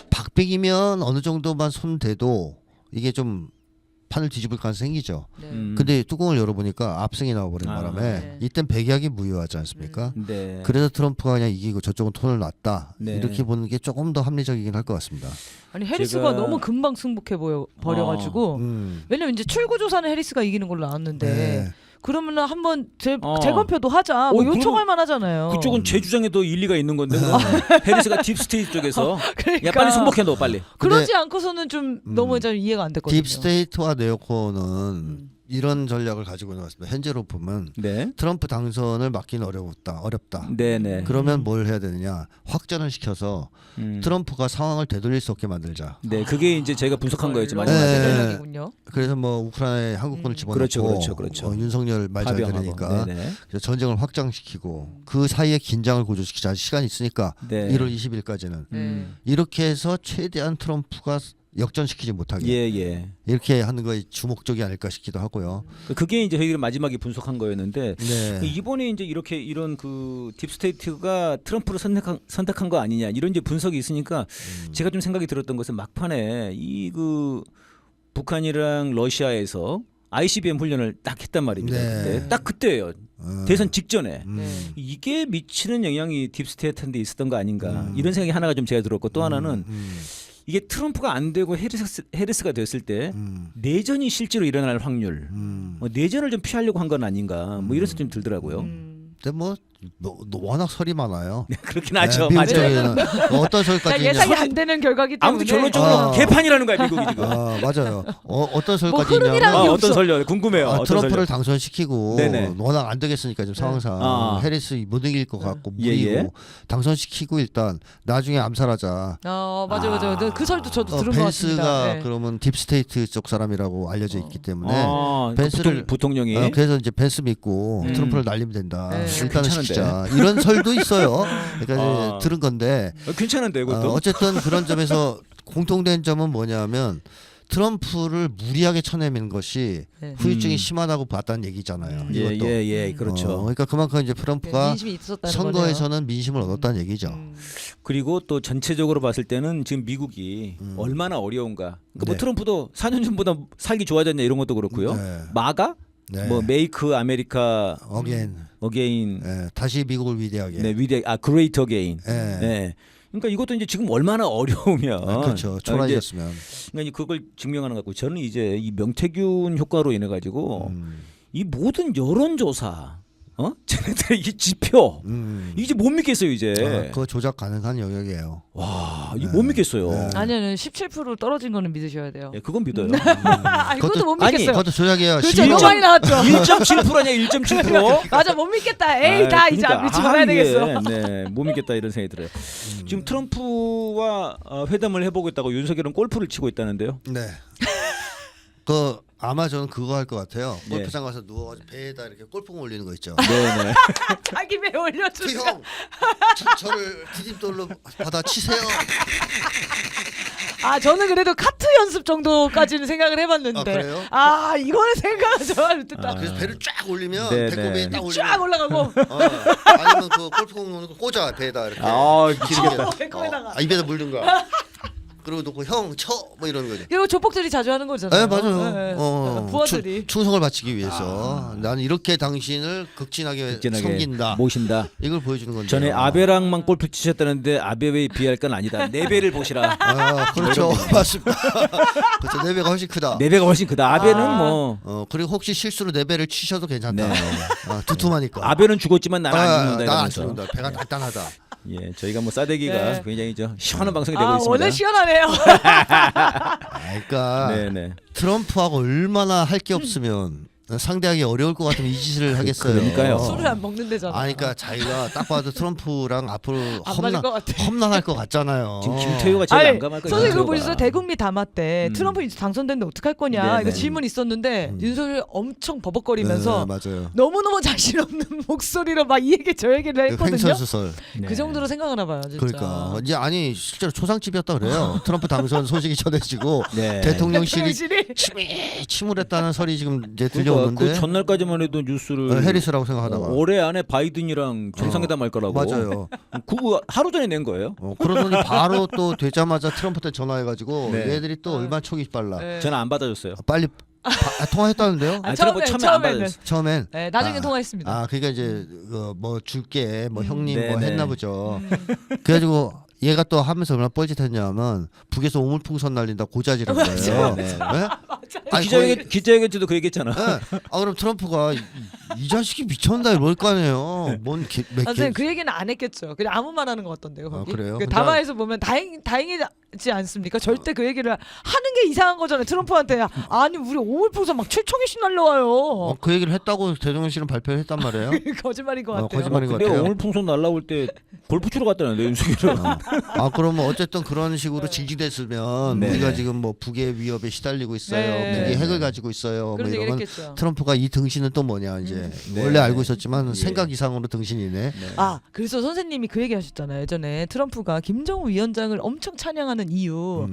박빙이면 어느 정도만 손대도 이게 좀 판을 뒤집을 가능성이 생기죠. 네. 근데 뚜껑을 열어보니까 압승이 나와버린 아. 바람에 네. 이땐 백약이 무효하지 않습니까? 네. 그래서 트럼프가 그냥 이기고 저쪽은 톤을 놨다. 네. 이렇게 보는 게 조금 더 합리적이긴 할 것 같습니다. 아니 해리스가 제가- 너무 금방 승복해 버려가지고 왜냐면 이제 출구 조사는 해리스가 이기는 걸로 나왔는데 네. 그러면은 한번 재검표도 하자. 뭐 그러면 요청할 만하잖아요. 그쪽은 제 주장에도 일리가 있는 건데 해리스가 딥스테이트 쪽에서 그러니까. 야 빨리 승복해 너 빨리. 그러지 않고서는 좀 너무 좀 이해가 안 됐거든요. 딥스테이트와 네오콘은 이런 전략을 가지고 나왔습니다. 현재로 보면 네. 트럼프 당선을 막기는 어렵다. 네네. 그러면 뭘 해야 되느냐? 확전을 시켜서 트럼프가 상황을 되돌릴 수 없게 만들자. 네, 그게 이제 제가 분석한 거였죠 네. 마지막에. 전략이군요. 그래서 뭐 우크라이나에 한국군을 집어넣고 그렇죠. 윤석열 말 잘 파병하고. 들으니까 네네. 그래서 전쟁을 확장시키고 그 사이에 긴장을 고조시키자. 시간이 있으니까 네. 1월 20일까지는 이렇게 해서 최대한 트럼프가 역전시키지 못하게 예. 이렇게 하는 거에 주목적이 아닐까 싶기도 하고요. 그게 이제 저희가 마지막에 분석한 거였는데 네. 이번에 이제 이렇게 이런 그 딥스테이트가 트럼프를 선택한 거 아니냐 이런 이제 분석이 있으니까 제가 좀 생각이 들었던 것은 막판에 이 그 북한이랑 러시아에서 ICBM 훈련을 딱 했단 말입니다. 네. 그때. 딱 그때예요. 대선 직전에 네. 이게 미치는 영향이 딥스테이트한테 있었던 거 아닌가 이런 생각이 하나가 좀 제가 들었고 또 하나는 이게 트럼프가 안 되고 해리스가 됐을 때 내전이 실제로 일어날 확률, 뭐 내전을 좀 피하려고 한 건 아닌가, 뭐 이런 생각이 좀 들더라고요. 근데 뭐 워낙 설이 많아요. 그렇긴 하죠. 미국 맞아요. 쪽에는 어떤 자, 설까지 예상이 안 되는 결과기 때문에. 아무튼 결론적으로 개판이라는 거야 미국이 지금. 맞아요. 어떤 뭐 설까지 흐름이라는 있냐면 게 어떤 없어. 설려 궁금해요. 어떤 트럼프를 설려. 당선시키고 네네. 워낙 안 되겠으니까 지금 상황상 해리스 못 이길 것 같고 무리고 예. 당선시키고 일단 나중에 암살하자. 맞아요. 그 설도 저도 들은 것 같습니다. 벤스가 네. 그러면 딥스테이트 쪽 사람이라고 알려져 있기 때문에 벤스를 부통령이 그래서 이제 벤스 믿고 트럼프를 날리면 된다. 네. 일단은 괜찮은데. 시키자. 이런 설도 있어요. 그러니까 들은 건데 괜찮은데 이것도. 어쨌든 그런 점에서 공통된 점은 뭐냐면 트럼프를 무리하게 쳐내는 것이 네. 후유증이 심하다고 봤다는 얘기잖아요. 이것도. 예, 그렇죠. 그러니까 그만큼 이제 트럼프가 민심이 있었다는 선거에서는 민심을 얻었다는 얘기죠. 그리고 또 전체적으로 봤을 때는 지금 미국이 얼마나 어려운가. 그러니까 뭐 네. 트럼프도 4년 전보다 살기 좋아졌냐 이런 것도 그렇고요. 네. 마가 네. 뭐 메이크 아메리카 어게인 다시 미국을 위대하게. 네, 그레이트 어게인. 네. 네. 그러니까 이것도 이제 지금 얼마나 어려우면 그렇죠. 초라해졌으면. 그러니까 이제 그걸 증명하는 것 같고 저는 이제 이 명태균 효과로 인해 가지고 이 모든 여론조사 쟤네들의 이 지표 이제 못 믿겠어요 이제. 그거 조작 가능한 영역이에요. 와, 이거 못 믿겠어요. 네. 아니요, 17% 떨어진 거는 믿으셔야 돼요. 예, 그건 믿어요. 그것도 못 아니, 믿겠어요. 그것도 조작이에요. 그렇죠, 너무 많이 나왔죠. 1.7%냐 1.7%? 맞아, 못 믿겠다. 에이, 다 이제 안 믿지 말아야 되겠어. 네, 못 믿겠다 이런 생각이 들어요. 지금 트럼프와 회담을 해보고 있다고 윤석열은 골프를 치고 있다는데요. 네. 아마 저는 그거 할 것 같아요. 골프장 가서 누워가지고 배에다 이렇게 골프공 올리는 거 있죠. 네네. 자기 배 올려주세요. 형, 저를 디딤돌로 받아 치세요. 저는 그래도 카트 연습 정도까지는 생각을 해봤는데. 그래요? 이거는 생각을 정말 못했다. 그래서 배를 쫙 올리면 네, 배꼽에 네. 딱 올리면 쫙 올라가고. 아니면 그 골프공 놓는 거 꽂아 배에다 이렇게. 미치겠다. 배꼽에다가. 입에다 물든가. 그리고 놓고 형 쳐 뭐 이런 거죠. 이거 조폭들이 자주 하는 거잖아요. 네 맞아요. 부하들이. 충성을 바치기 위해서 나는 이렇게 당신을 극진하게 섬긴다. 모신다. 이걸 보여주는 건데. 전에 아베랑만 골프 치셨다는데 아베에 비할 건 아니다. 네 배를 보시라. 그렇죠. 맞습니다. 그렇죠. 네 배가 훨씬 크다. 네 배가 훨씬 크다. 아베는 뭐. 그리고 혹시 실수로 네 배를 치셔도 괜찮다. 네. 두툼하니까. 아베는 죽었지만 나는 안 죽는다. 나안 이러면서. 죽는다. 배가 단단하다. 예, 저희가 뭐 싸대기가 굉장히 시원한 방송이 되고 있습니다. 원래 시원하네요. 그러니까 네네. 트럼프하고 얼마나 할 게 없으면 상대하기 어려울 것 같으면 이 짓을 하겠어요. 그러니까요. 술을 안 먹는 데잖아. 그러니까 자기가 딱 봐도 트럼프랑 앞으로 안 맞을 것 같아. 험난할 것 같잖아요. 지금 김태효가 제일 아니, 난감할 거예요. 선생님 그거 김태효가. 보셨어요? 대국민 담화 때 트럼프 이제 당선됐는데 어떡할 거냐 네네. 이거 질문 있었는데 윤석열 엄청 버벅거리면서 맞아요. 너무너무 자신 없는 목소리로 막 이 얘기 저 얘기를 했거든요. 횡설수설. 네. 그 정도로 생각하나 봐요, 진짜. 그러니까 이제 아니 실제로 초상집이었다 그래요. 트럼프 당선 소식이 전해지고 네. 대통령실이 대통령실이 침울했다는 설이 지금 이제 그러니까 들려오는데 그 전날까지만 해도 뉴스를 해리스라고 생각하다가 올해 안에 바이든이랑 정상회담 할 거라고. 맞아요. 그거 하루 전에 낸 거예요. 그러더니 바로 또 되자마자 트럼프한테 전화해가지고 네. 얘들이 또 얼마나 촉이 빨라. 네. 전화 안 받아줬어요. 빨리 통화했다는데요? 트럼프 처음에 안 받았어요. 처음엔. 네, 나중에 통화했습니다. 그러니까 이제 뭐 줄게 뭐 형님 네, 뭐 네. 했나 보죠. 그래가지고 얘가 또 하면서 얼마나 뻘짓했냐면 북에서 오물풍선 날린다 고자지란 거예요. 네. 네? 아니, 거의- 기자회견 때도 그 얘기했잖아. 네. 그럼 트럼프가 이 자식이 미쳤나 이럴 거 아니에요. 선생님 그 얘기는 안 했겠죠. 그냥 아무 말 하는 것 같던데요. 거기? 그래요? 그 담화에서 보면 다행이지 않습니까? 절대 그 얘기를 하는 게 이상한 거잖아요. 트럼프한테 아니 우리 오물풍선 막 7,000개씩 날라와요. 그 얘기를 했다고 대통령실은 발표를 했단 말이에요. 거짓말인 것 같아요. 거짓말인 것 근데 같아요. 오늘 풍선 날라올 때 골프 치러 갔다는데 윤석열은. 그러면 어쨌든 그런 식으로 징징댔으면 네. 우리가 지금 뭐 북의 위협에 시달리고 있어요. 네. 북이 핵을 가지고 있어요. 뭐 그런 얘기를 이러면 했겠죠. 트럼프가 이 등신은 또 뭐냐 이제 네. 원래 알고 있었지만 예. 생각 이상으로 등신이네. 그래서 선생님이 그 얘기 하셨잖아요. 예전에 트럼프가 김정은 위원장을 엄청 찬양하는 이유.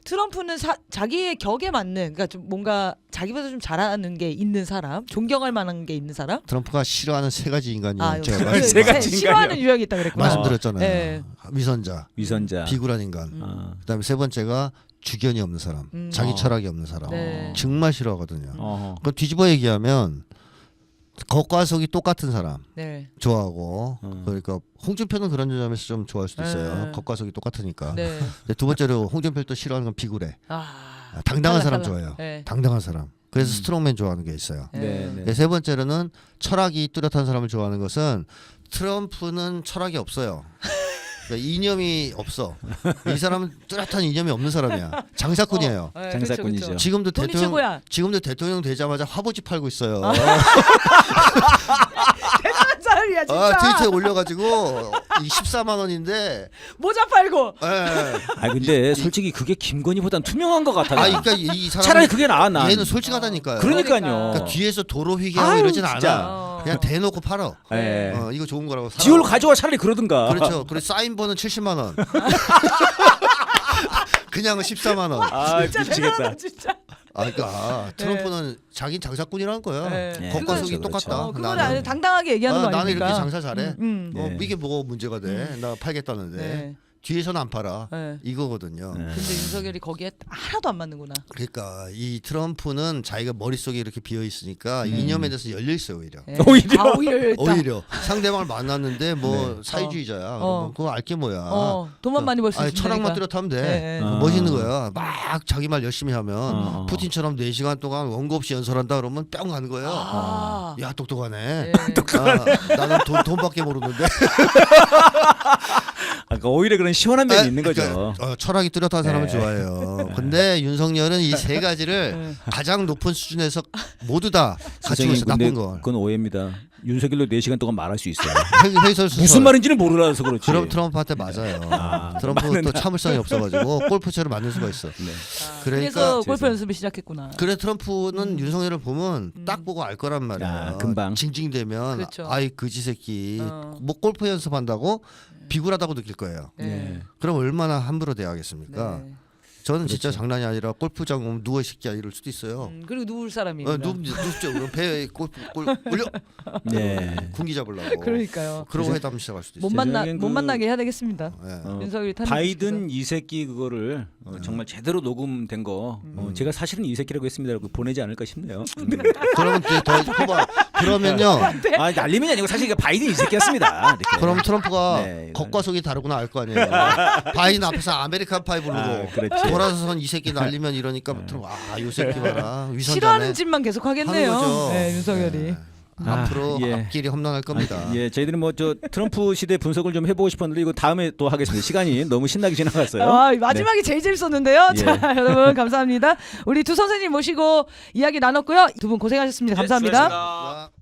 트럼프는 자기의 격에 맞는, 그러니까 좀 뭔가 자기보다 좀 잘하는 게 있는 사람, 존경할 만한 게 있는 사람. 트럼프가 싫어하는 세 가지 인간이에요. 제가 그 세 가지 싫어하는 인간이요. 유형이 있다 그랬구나. 말씀드렸잖아요. 네. 위선자, 비굴한 인간. 그다음에 세 번째가 주견이 없는 사람, 자기 철학이 없는 사람. 네. 정말 싫어하거든요. 그럼 뒤집어 얘기하면 겉과 속이 똑같은 사람 네. 좋아하고 그러니까 홍준표는 그런 점에서 좀 좋아할 수도 있어요. 네. 겉과 속이 똑같으니까. 네. 근데 두 번째로 홍준표를 또 싫어하는 건 비굴해. 당당한 사람 좋아해요. 네. 당당한 사람. 그래서 스트롱맨 좋아하는 게 있어요. 네. 세 번째로는 철학이 뚜렷한 사람을 좋아하는 것은 트럼프는 철학이 없어요. 그러니까 이념이 없어. 이 사람은 뚜렷한 이념이 없는 사람이야. 장사꾼이에요. 네, 장사꾼이죠. 그렇죠. 지금도 돈이 대통령 최고야. 지금도 대통령 되자마자 화보지 팔고 있어요. 대단한 사람이야 진짜. 트위터에 올려가지고 이 14만 원인데. 모자 팔고. 근데 솔직히 그게 김건희보단 투명한 것 같아요. 그러니까 이 사람 차라리 그게 나아 나. 얘는 솔직하다니까요. 그러니까요. 그러니까 뒤에서 도로 휘게하고 이러진 진짜. 않아. 그냥 대놓고 팔어. 네. 이거 좋은 거라고. 사라. 지올 가져와 차라리 그러든가. 그렇죠. 그리고 사인본은 70만 원. 그냥은 14만 원. 진짜 미치겠다. 대단하다 진짜. 그러니까 트럼프는 자기 장사꾼이라는 거야. 네. 겉과 그렇죠, 속이 똑같다. 그걸 아주 당당하게 얘기하는 거 나는 아닙니까? 이렇게 장사 잘해. 네. 이게 뭐가 문제가 돼? 나 팔겠다는데 네. 뒤에서는 안 팔아. 네. 이거거든요. 근데 윤석열이 거기에 하나도 안 맞는구나. 그러니까 이 트럼프는 자기가 머릿속에 이렇게 비어 있으니까 이념에 대해서 열려 있어요 오히려. 네. 오히려? 오히려 있다. 오히려 상대방을 만났는데 뭐 사회주의자야. 그러면 그거 알게 뭐야. 돈만 많이 벌 수 있으니까. 철학만 뚜렷하면 돼. 네. 멋있는 거야. 막 자기 말 열심히 하면 푸틴처럼 4시간 동안 원고 없이 연설한다 그러면 뿅 가는 거예요. 야 똑똑하네. 나는 돈밖에 모르는데. 그러니까 오히려 그런 시원한 면이 있는 거죠. 그러니까, 철학이 뚜렷한 사람을 네. 좋아해요. 근데 윤석열은 이 세 가지를 가장 높은 수준에서 모두 다 가지고 있어. 나쁜 걸. 그건 오해입니다. 윤석열로 4시간 동안 말할 수 있어요. 회설수설. 무슨 말인지는 모르라서 그렇지. 그럼 트럼프한테 맞아요. 트럼프 또 참을성이 없어가지고 골프채로 맞는 수가 있어. 그러니까 그래서 골프 연습을 시작했구나. 그래 트럼프는 윤석열을 보면 딱 보고 알 거란 말이야. 금방. 징징대면 그렇죠. 아이 그지 새끼 뭐 골프 연습한다고 비굴하다고 느낄 거예요. 네. 그럼 얼마나 함부로 대하겠습니까? 네. 저는 진짜 그렇죠. 장난이 아니라 골프장 오면 누워 새끼야 이럴 수도 있어요. 그리고 누울 사람이. 눕죠. 그럼 배에 골프 올려 네. 군기 잡으려고. 그러니까요. 그러고 회담 시작할 수도 있어요. 못 만나게 해야 되겠습니다. 윤석열이 탄핵 바이든 이 새끼 그거를 정말 제대로 녹음된 거 제가 사실은 이 새끼라고 했습니다라고 보내지 않을까 싶네요. 그러면 더 봐봐. 그러면요. 날리면이 아니고 사실 이게 바이든 이 새끼였습니다. 이렇게. 그럼 트럼프가 네, 겉과 속이 다르구나 알 거 아니에요. 바이든 앞에서 아메리칸 파이 부르고 그렇지. 돌아서선 이 새끼 날리면 이러니까 트럼프 요 새끼 봐라 위선자네. 싫어하는 짓만 계속 하겠네요. 하는 거죠. 네, 윤석열이. 앞으로 예. 앞길이 험난할 겁니다. 예, 저희들은 뭐 저 트럼프 시대 분석을 좀 해보고 싶었는데 이거 다음에 또 하겠습니다. 시간이 너무 신나게 지나갔어요. 마지막이 제일 재밌었는데요. 예. 자, 여러분 감사합니다. 우리 두 선생님 모시고 이야기 나눴고요. 두 분 고생하셨습니다. 감사합니다. 수고하셨습니다.